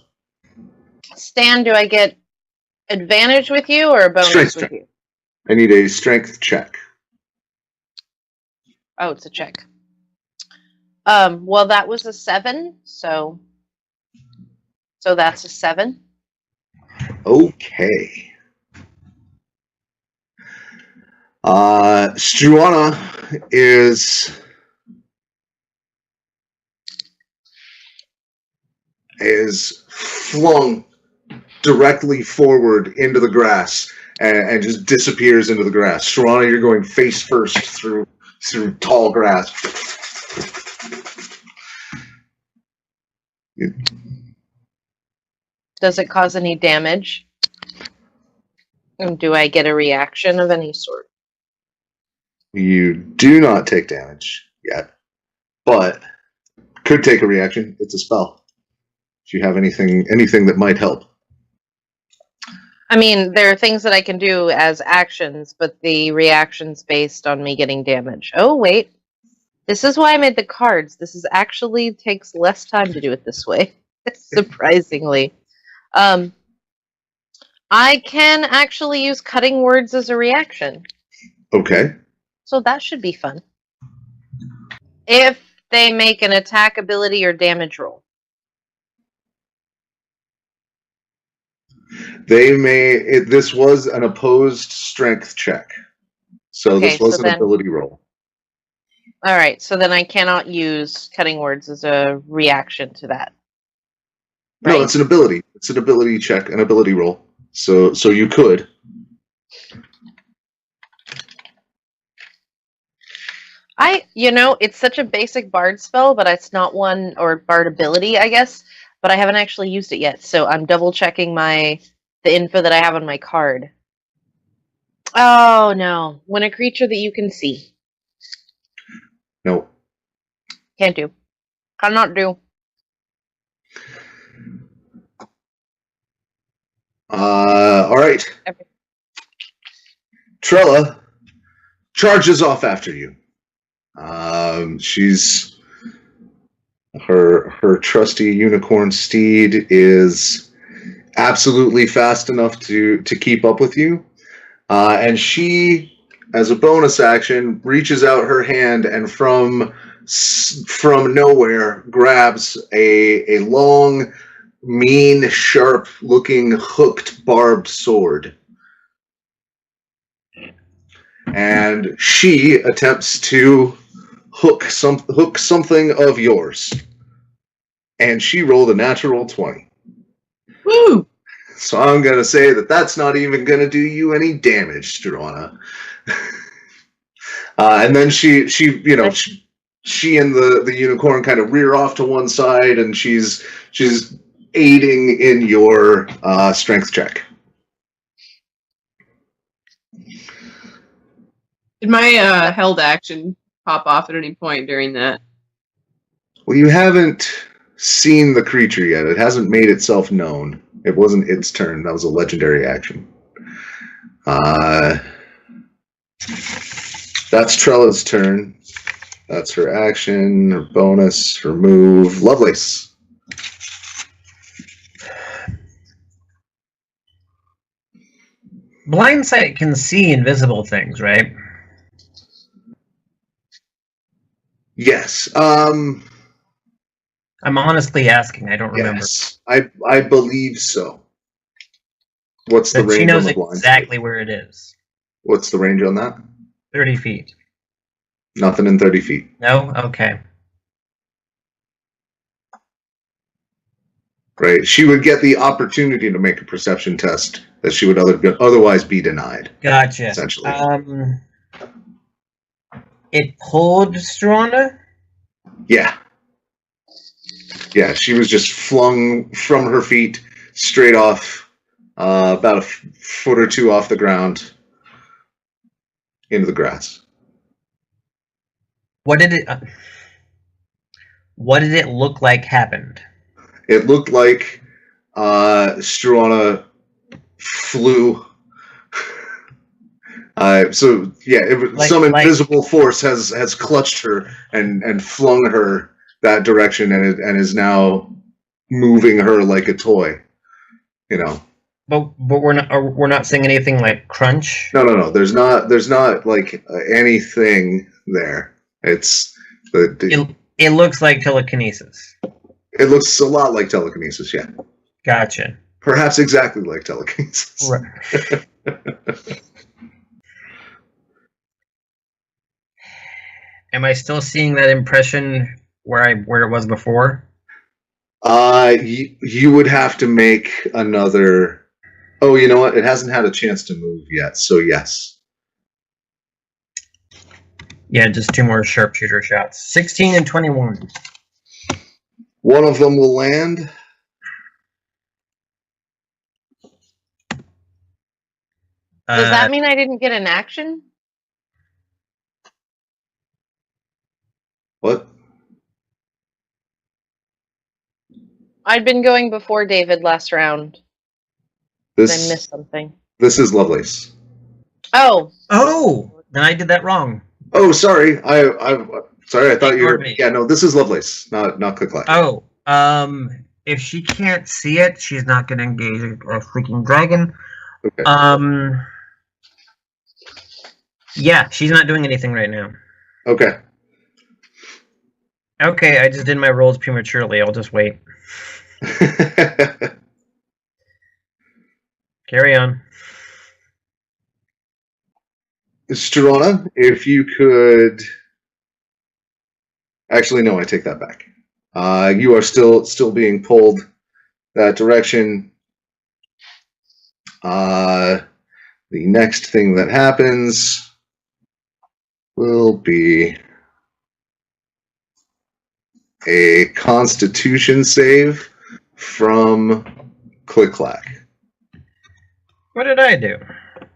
Stan, do I get advantage with you or a bonus Strength with check. you? I need a strength check. Oh, it's a check. Well, that was a 7, so that's a 7. Okay. Struana is flung directly forward into the grass and just disappears into the grass. Struana, you're going face first through tall grass. Does it cause any damage? And do I get a reaction of any sort? You do not take damage yet, but Could take a reaction. It's a spell. Do you have anything that might help? I mean, there are things that I can do as actions, but the reaction's based on me getting damage. Oh, wait. This is why I made the cards. This is actually takes less time to do it this way, surprisingly. I can actually use cutting words as a reaction. Okay. So that should be fun. If they make an attack, ability, or damage roll. They may. This was an opposed strength check, so Okay, this was so an then- ability roll. All right, so then I cannot use cutting words as a reaction to that. No, Right? it's an ability. It's an ability check, an ability roll. So you could. It's such a basic bard spell, but it's not one, or bard ability, I guess, but I haven't actually used it yet, so I'm double checking the info that I have on my card. Oh, no. When a creature that you can see. No. Can't do. Cannot do. All right. Okay. Trella charges off after you. She's her trusty unicorn steed is absolutely fast enough to keep up with you, and she, as a bonus action, reaches out her hand and from nowhere grabs a long, mean, sharp-looking, hooked, barbed sword. And she attempts to hook something of yours. And she rolled a natural 20. Woo! So I'm going to say that that's not even going to do you any damage, Struana. And then she and the unicorn kind of rear off to one side, and she's aiding in your strength check. Did my held action pop off at any point during that? Well, you haven't seen the creature yet. It hasn't made itself known. It wasn't its turn. That was a legendary action. That's Trella's turn. That's her action, her bonus, her move. Lovelace. Blind sight can see invisible things, right? Yes. I'm honestly asking. I don't remember. Yes. I believe so. What's the But she range knows on the blind exactly sight? where it is. What's the range on that? 30 feet. Nothing in 30 feet. No? Okay. Right. She would get the opportunity to make a perception test that she would otherwise be denied. Gotcha. Essentially. It pulled Struana? Yeah. Yeah, she was just flung from her feet straight off, about a foot or two off the ground, into the grass. What did it look like happened? It looked like Struana flew. So yeah, some invisible force has clutched her and flung her that direction, and is now moving her like a toy. You know. But we're not seeing anything like crunch. No. There's not like anything there. It's it looks like telekinesis. It looks a lot like telekinesis. Yeah. Gotcha. Perhaps exactly like telekinesis. Right. Am I still seeing that impression where it was before? You would have to make another. Oh, you know what? It hasn't had a chance to move yet, so yes. Yeah, just 2 more sharpshooter shots. 16 and 21. One of them will land. Does that mean I didn't get an action? What? I'd been going before David last round. I This missed something. this is Lovelace. Oh. Oh, then I did that wrong. Oh, sorry. I sorry. I thought you were. Ignore me. Yeah, no. This is Lovelace, not ClickClack. Oh, if she can't see it, she's not going to engage a freaking dragon. Okay. Yeah, she's not doing anything right now. Okay. Okay, I just did my rolls prematurely. I'll just wait. Carry on. Struana, if you could. Actually, no. I take that back. You are still being pulled that direction. The next thing that happens will be a Constitution save from ClickClack. What did I do?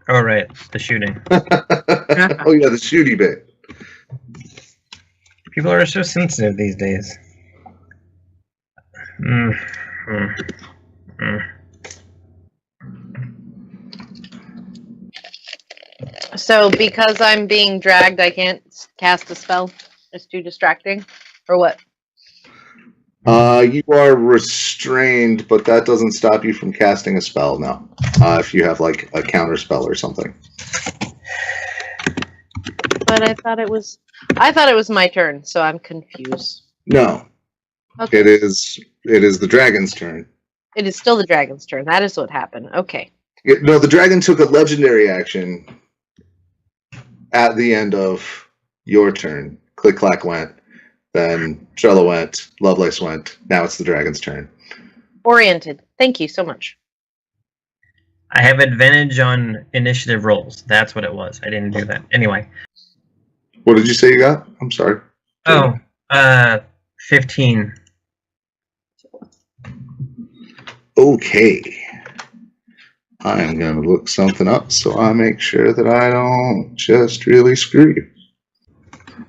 Oh, right, the shooting. Oh yeah, the shooty bit. People are so sensitive these days. So because I'm being dragged, I can't cast a spell? It's too distracting? Or what? You are restrained, but that doesn't stop you from casting a spell now. If you have like a counter spell or something. But I thought it was my turn, so I'm confused. No. Okay. It is the dragon's turn. It is still the dragon's turn. That is what happened. Okay. No, the dragon took a legendary action at the end of your turn. ClickClack went. Then Trella went. Lovelace went. Now it's the dragon's turn. Oriented. Thank you so much. I have advantage on initiative rolls. That's what it was. I didn't do that. Anyway. What did you say you got? I'm sorry. Oh, 15. Okay. I'm going to look something up so I make sure that I don't just really screw you.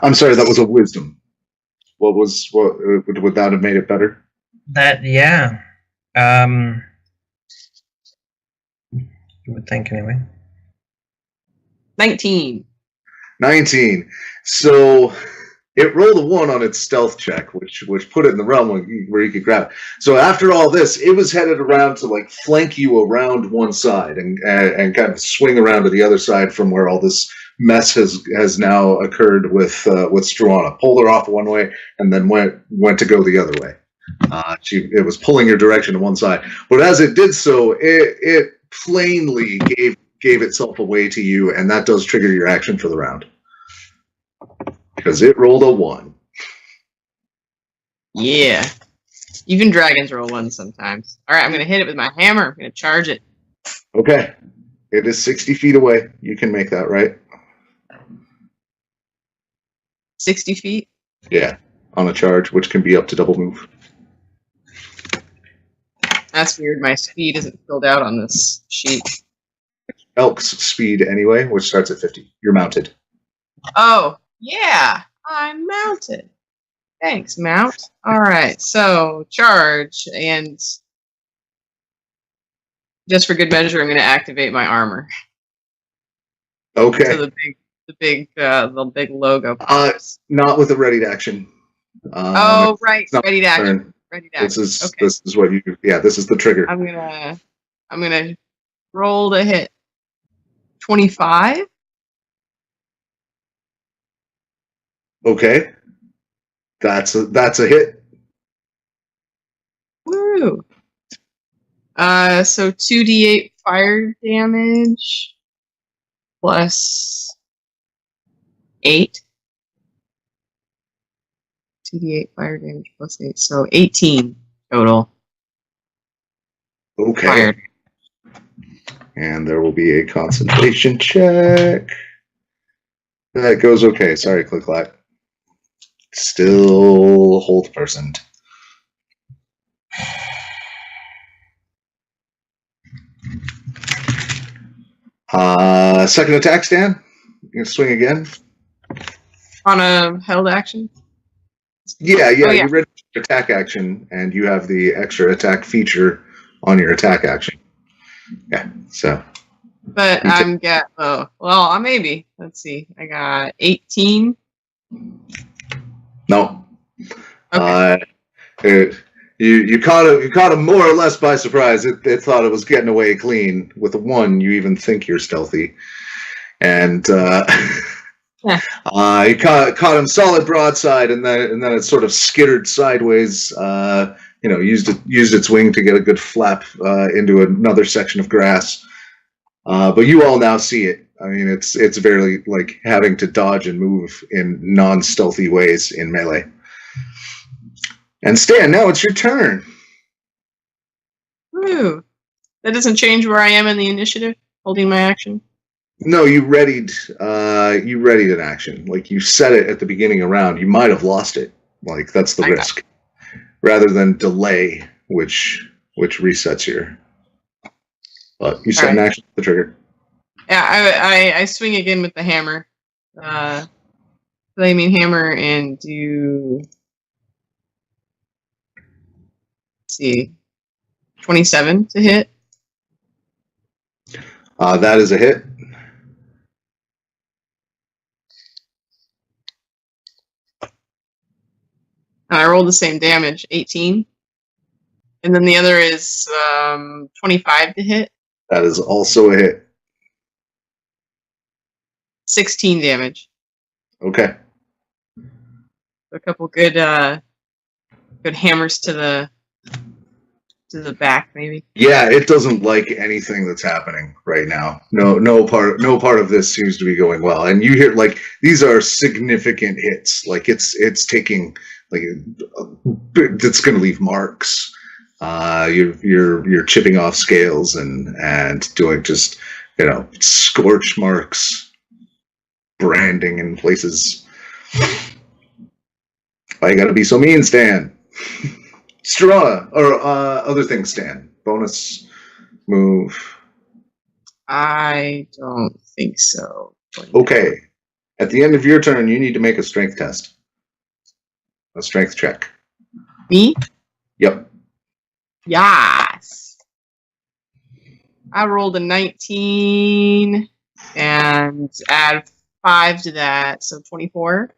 I'm sorry, that was a wisdom. What would that have made it better? That, yeah. You would think anyway. 19. 19. So it rolled a 1 on its stealth check, which put it in the realm where you could grab it. So after all this, it was headed around to like flank you around one side and kind of swing around to the other side from where all this mess has now occurred with Struana. Pulled her off one way and then went to go the other way. It was pulling your direction to one side, but as it did so, it plainly gave itself away to you, and that does trigger your action for the round because it rolled a 1. Yeah. Even dragons roll 1 sometimes. All right, I'm going to hit it with my hammer. I'm going to charge it. Okay. It is 60 feet away. You can make that, right? 60 feet? Yeah. On a charge, which can be up to double move. That's weird. My speed isn't filled out on this sheet. Elk's speed, anyway, which starts at 50. You're mounted. Oh, yeah. I'm mounted. Thanks, Mount. All right, so charge, and just for good measure, I'm going to activate my armor. Okay. So the big logo pops. Not with a ready to action. Oh, right, ready to action. Turn. Ready to action. This is what you. Yeah, this is the trigger. I'm gonna roll to hit 25. Okay. That's a hit. Woo! So 2d8 fire damage plus 8. 2d8 fire damage plus 8, so 18 total. Okay. Fired. And there will be a concentration check. That goes okay. Sorry, ClickClack. Still hold person. Second attack, Stan. You can swing again. On a held action? Yeah. Oh, yeah. You ready attack action, and you have the extra attack feature on your attack action. Yeah, so. But I'm maybe. Let's see. I got 18. No. Okay. You caught him more or less by surprise. It thought it was getting away clean. With a 1, you even think you're stealthy. And he caught him solid broadside, and then it sort of skittered sideways. Used its wing to get a good flap into another section of grass. But you all now see it. I mean, it's barely like having to dodge and move in non-stealthy ways in melee. And Stan, now it's your turn. Woo. That doesn't change where I am in the initiative, holding my action? No, you readied an action. Like, you set it at the beginning of round. You might have lost it. Like, that's the risk. Rather than delay, which resets your... But you set an action with the trigger. Yeah, I swing again with the hammer. Flaming hammer, and do... Let's see. 27 to hit. That is a hit. I rolled the same damage, 18. And then the other is 25 to hit. That is also a hit. 16 damage. Okay. A couple good hammers to the back, maybe. Yeah, it doesn't like anything that's happening right now. No part of this seems to be going well. And you hear, like, these are significant hits. Like, it's taking, like, it's going to leave marks. You're chipping off scales and doing just, scorch marks, branding in places. Why you gotta be so mean, Stan? Struana, or other things, Stan. Bonus move. I don't think so. Okay. At the end of your turn, you need to make a strength test. A strength check. Me? Yep. Yes. I rolled a 19 and add 5 to that, so 24.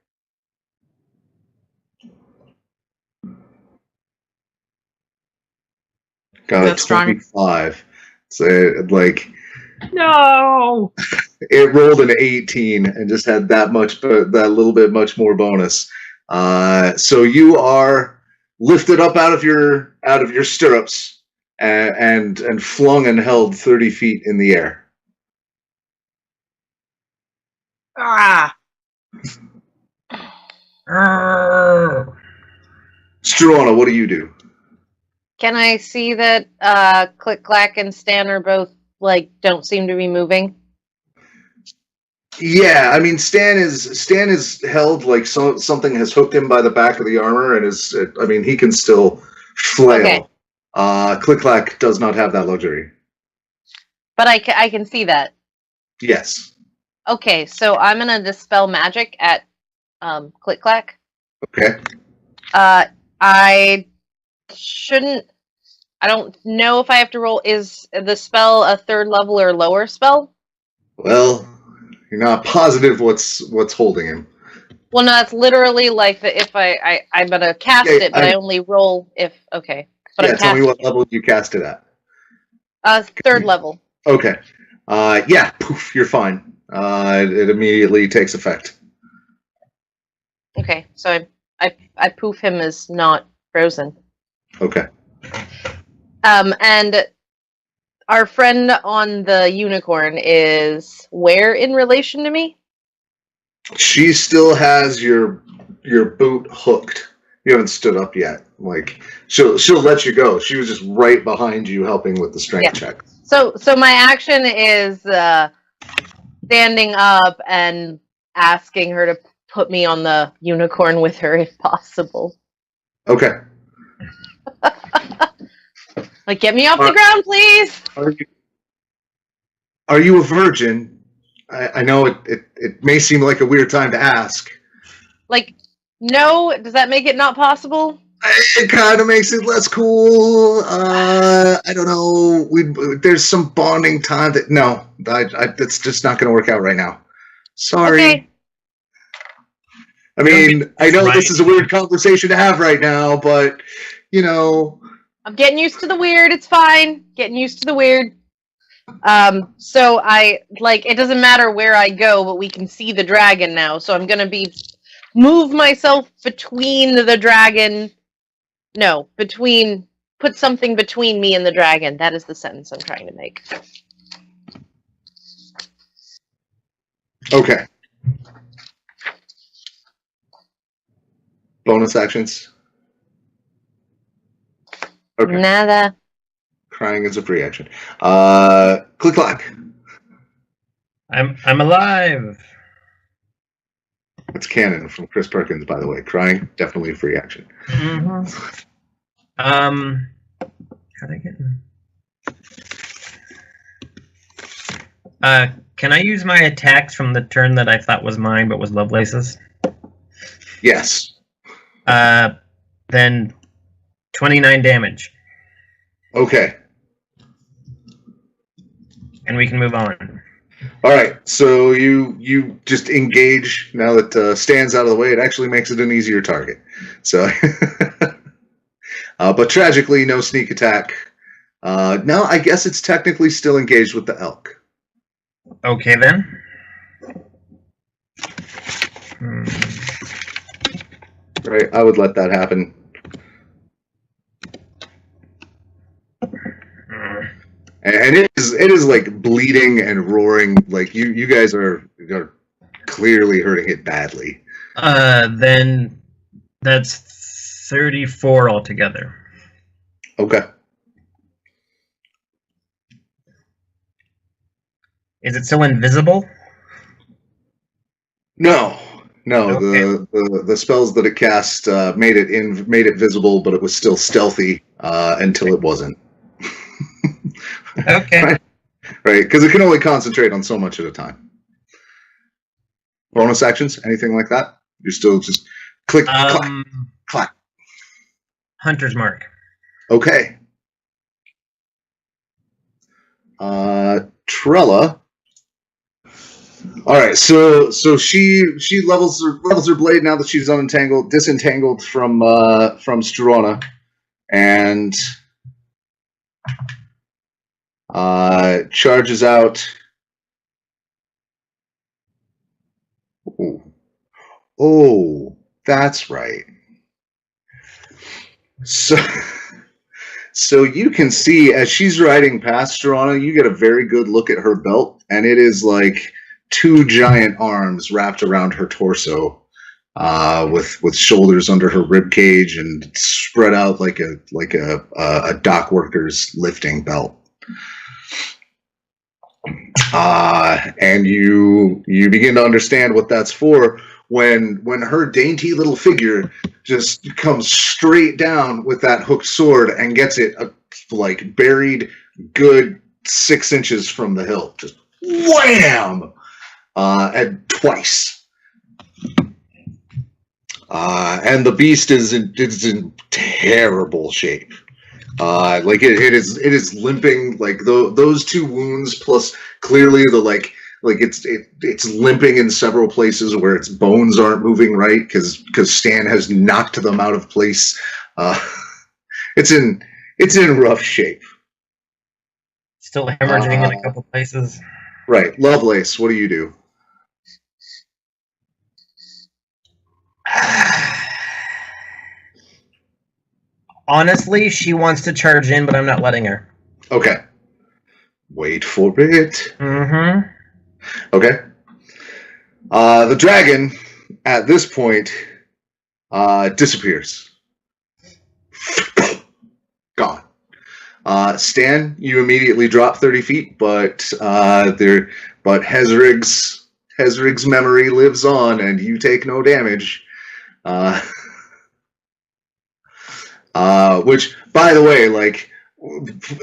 Got a 25. So, no! It rolled an 18 and just had that little bit much more bonus. So you are lifted up out of your stirrups and flung and held 30 feet in the air. Ah! Struana, what do you do? Can I see that ClickClack and Stan are both, don't seem to be moving? Yeah, I mean, Stan is held like something has hooked him by the back of the armor, and he can still flail. Okay. ClickClack does not have that luxury. But I can see that. Yes. Okay, so I'm going to dispel magic at ClickClack. Okay. I don't know if I have to roll. Is the spell a 3rd level or lower spell? Well, you're not positive what's holding him. Well, no, that's literally like if I'm gonna cast it, but I only roll if okay. But yeah, tell me what level you cast it at. 3rd level. Okay. Yeah, poof, you're fine. It immediately takes effect. Okay, so I poof him as not frozen. Okay. And our friend on the unicorn is where in relation to me? She still has your boot hooked. You haven't stood up yet. Like, she'll let you go. She was just right behind you helping with the strength check. So my action is standing up and asking her to put me on the unicorn with her if possible. Okay. Get me off the ground, please. Are you a virgin? I know it may seem like a weird time to ask. No, does that make it not possible? it kind of makes it less cool. I don't know. There's some bonding time that that's just not going to work out right now. Sorry. Okay. I mean, I know this is a weird conversation to have right now, but you know, I'm getting used to the weird. It's fine. Getting used to the weird. So it doesn't matter where I go, but we can see the dragon now. So I'm gonna move myself between the dragon. No, put something between me and the dragon. That is the sentence I'm trying to make. Okay. Bonus actions. Okay. Nada. Crying is a free action. ClickClack. I'm alive. It's canon from Chris Perkins, by the way. Crying, definitely a free action. Mm-hmm. How'd I get in? Can I use my attacks from the turn that I thought was mine, but was Lovelace's? Yes. Then 29 damage. Okay. And we can move on. All right, so you just engage now that Stan's out of the way. It actually makes it an easier target. So, but tragically, no sneak attack. No, I guess it's technically still engaged with the elk. Okay then. Right, I would let that happen. And it is like bleeding and roaring. Like you guys are clearly hurting it badly. Then that's 34 altogether. Okay. Is it still invisible? No. Okay. The spells that it cast made it visible, but it was still stealthy until it wasn't. Okay. Right, because it can only concentrate on so much at a time. Bonus actions, anything like that? You're still just click, clack. Hunter's Mark. Okay. Trella. All right, so she levels her blade now that she's disentangled from Struana, and charges out. Oh, that's right. So you can see as she's riding past Struana, you get a very good look at her belt, and it is like 2 giant arms wrapped around her torso, with shoulders under her rib cage and spread out like a dock worker's lifting belt. And you begin to understand what that's for when her dainty little figure just comes straight down with that hooked sword and gets it like buried good 6 inches from the hilt. Just wham! And twice. And the beast is in terrible shape. Like it is limping. Like those 2 wounds plus clearly the it's limping in several places where its bones aren't moving right because Stan has knocked them out of place. It's in rough shape. Still hemorrhaging in a couple places. Right, Lovelace. What do you do? Honestly, she wants to charge in, but I'm not letting her. Okay. Wait for it. Mm-hmm. Okay. The dragon, at this point, disappears. Gone. Stan, you immediately drop 30 feet, but Hezrig's memory lives on, and you take no damage. Which, by the way, like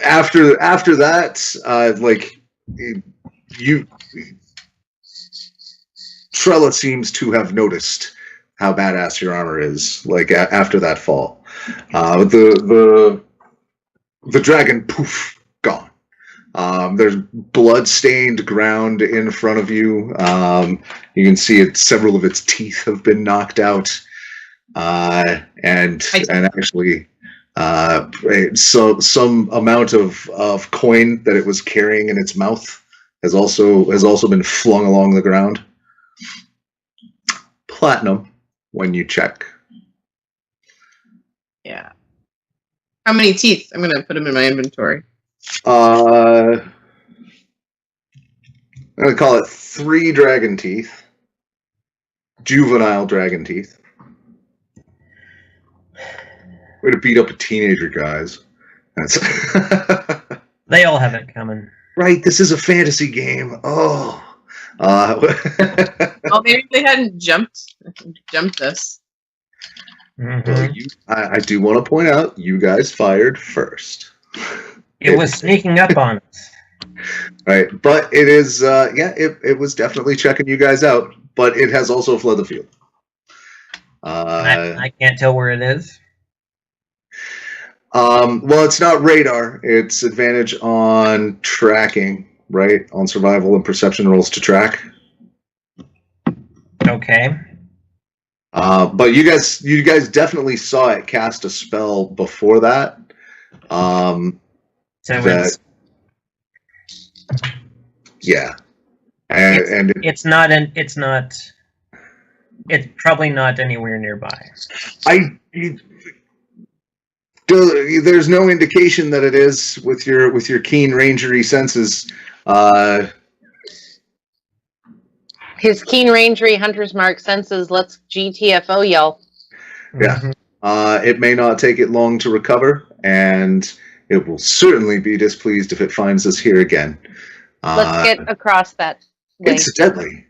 after that, like Trella seems to have noticed how badass your armor is. Like after that fall, But the dragon, poof, gone. There's blood-stained ground in front of you. You can see it. Several of its teeth have been knocked out, and actually, so some amount of coin that it was carrying in its mouth has also been flung along the ground. Platinum, when you check. Yeah. How many teeth? I'm gonna put them in my inventory. I'm gonna call it 3 dragon teeth. Juvenile dragon teeth. Way to beat up a teenager, guys. That's They all have it coming. right, this is a fantasy game. Oh. Well, maybe they hadn't jumped us. Mm-hmm. Well, I do want to point out, you guys fired first. It was sneaking up on us. Right, but it is, it was definitely checking you guys out, but it has also fled the field. I can't tell where it is. Well, it's not radar. It's advantage on tracking, right? On survival and perception rolls to track. Okay. But you guys definitely saw it cast a spell before that. So That- yeah, and it's probably not anywhere nearby. There's no indication that it is with your keen rangery senses. His keen rangery hunter's mark senses let's GTFO y'all. Yeah. Mhm. It may not take it long to recover, and it will certainly be displeased if it finds us here again. Let's get across that way. Incidentally,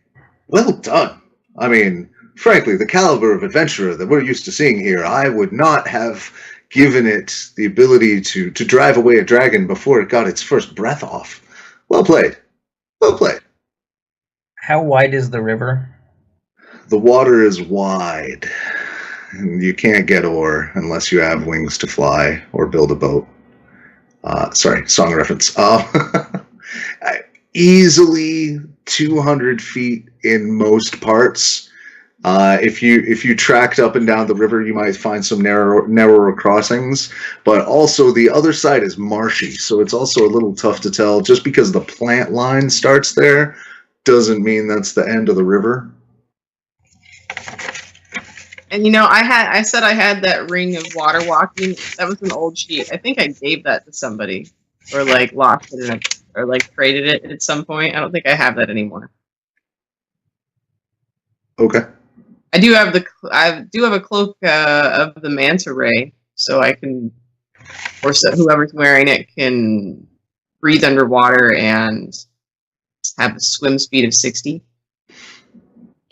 well done. I mean, frankly, the caliber of adventurer that we're used to seeing here, I would not have given it the ability to drive away a dragon before it got its first breath off. Well played. Well played. How wide is the river? The water is wide. And you can't get ore unless you have wings to fly or build a boat. Sorry, song reference. Easily 200 feet in most parts. If you tracked up and down the river, you might find some narrower crossings. But also the other side is marshy, so it's also a little tough to tell. Just because the plant line starts there doesn't mean that's the end of the river. And you know, I said I had that ring of water walking. That was an old sheet. I think I gave that to somebody, or like lost it, or like traded it at some point. I don't think I have that anymore. Okay. I do have a cloak of the manta ray, so I can, or so whoever's wearing it can breathe underwater and have a swim speed of 60.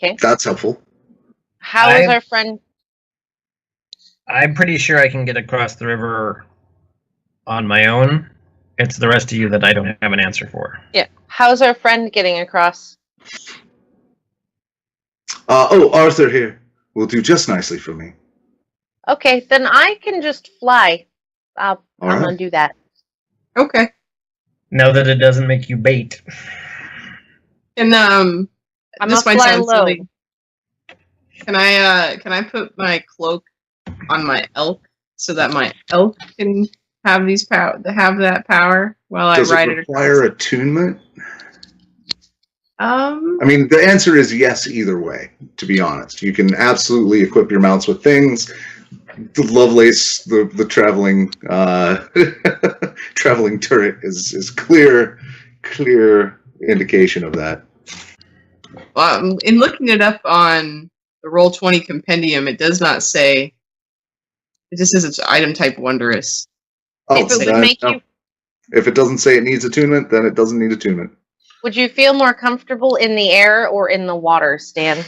Okay. That's helpful. How is our friend? I'm pretty sure I can get across the river on my own. It's the rest of you that I don't have an answer for. Yeah. How's our friend getting across? Arthur here will do just nicely for me. Okay, then I can just fly. I'm right. gonna do that. Okay. Know that it doesn't make you bait. And I'm this gonna might fly sound low. silly. Can I put my cloak on my elk so that my elk can have that power while Does I ride it it require across? attunement? I I mean, the answer is yes either way, to be honest. You can absolutely equip your mounts with things. The Lovelace, the traveling traveling turret is clear indication of that. in looking it up on the Roll20 compendium, it does not say. It just says it's item type wondrous. Oh, If it would then, make no. you, If it doesn't say it needs attunement, then it doesn't need attunement. would you feel more comfortable in the air or in the water, Stan?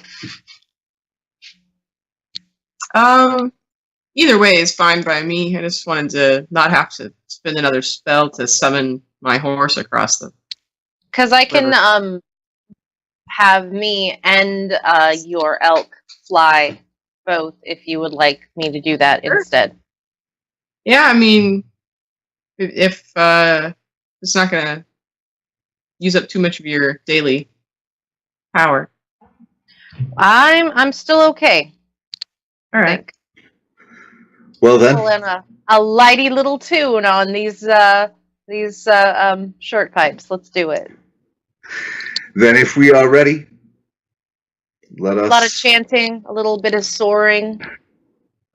Either way is fine by me. I just wanted to not have to spend another spell to summon my horse across the. Because I can have me and your elk fly both if you would like me to do that Sure. instead. Yeah, I mean, if it's not gonna use up too much of your daily power. I'm still okay. All I right. think. Well then, Pull in a lighty little tune on these short pipes. Let's do it. then if we are ready, let us. A lot of chanting, a little bit of soaring.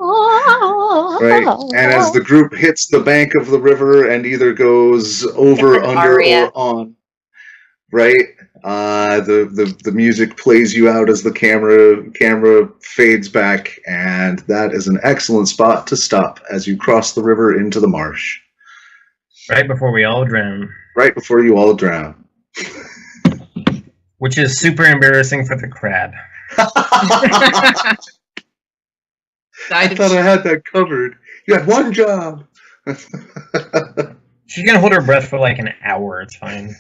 Right, and as the group hits the bank of the river and either goes over, It's an under, aria. or on, right, the music plays you out as the camera fades back, and that is an excellent spot to stop as you cross the river into the marsh. Right before we all drown. Right before you all drown. Which is super embarrassing for the crab. I thought I had that covered. You had one job. She's gonna hold her breath for like an hour. It's fine.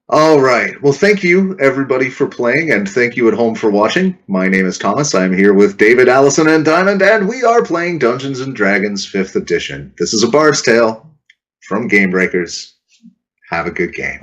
All right. Well, thank you, everybody, for playing, and thank you at home for watching. My name is Thomas. I'm here with David, Allison, and Diamond, and we are playing Dungeons & Dragons 5th Edition. This is a Bard's Tale from GameBreakers. Have a good game.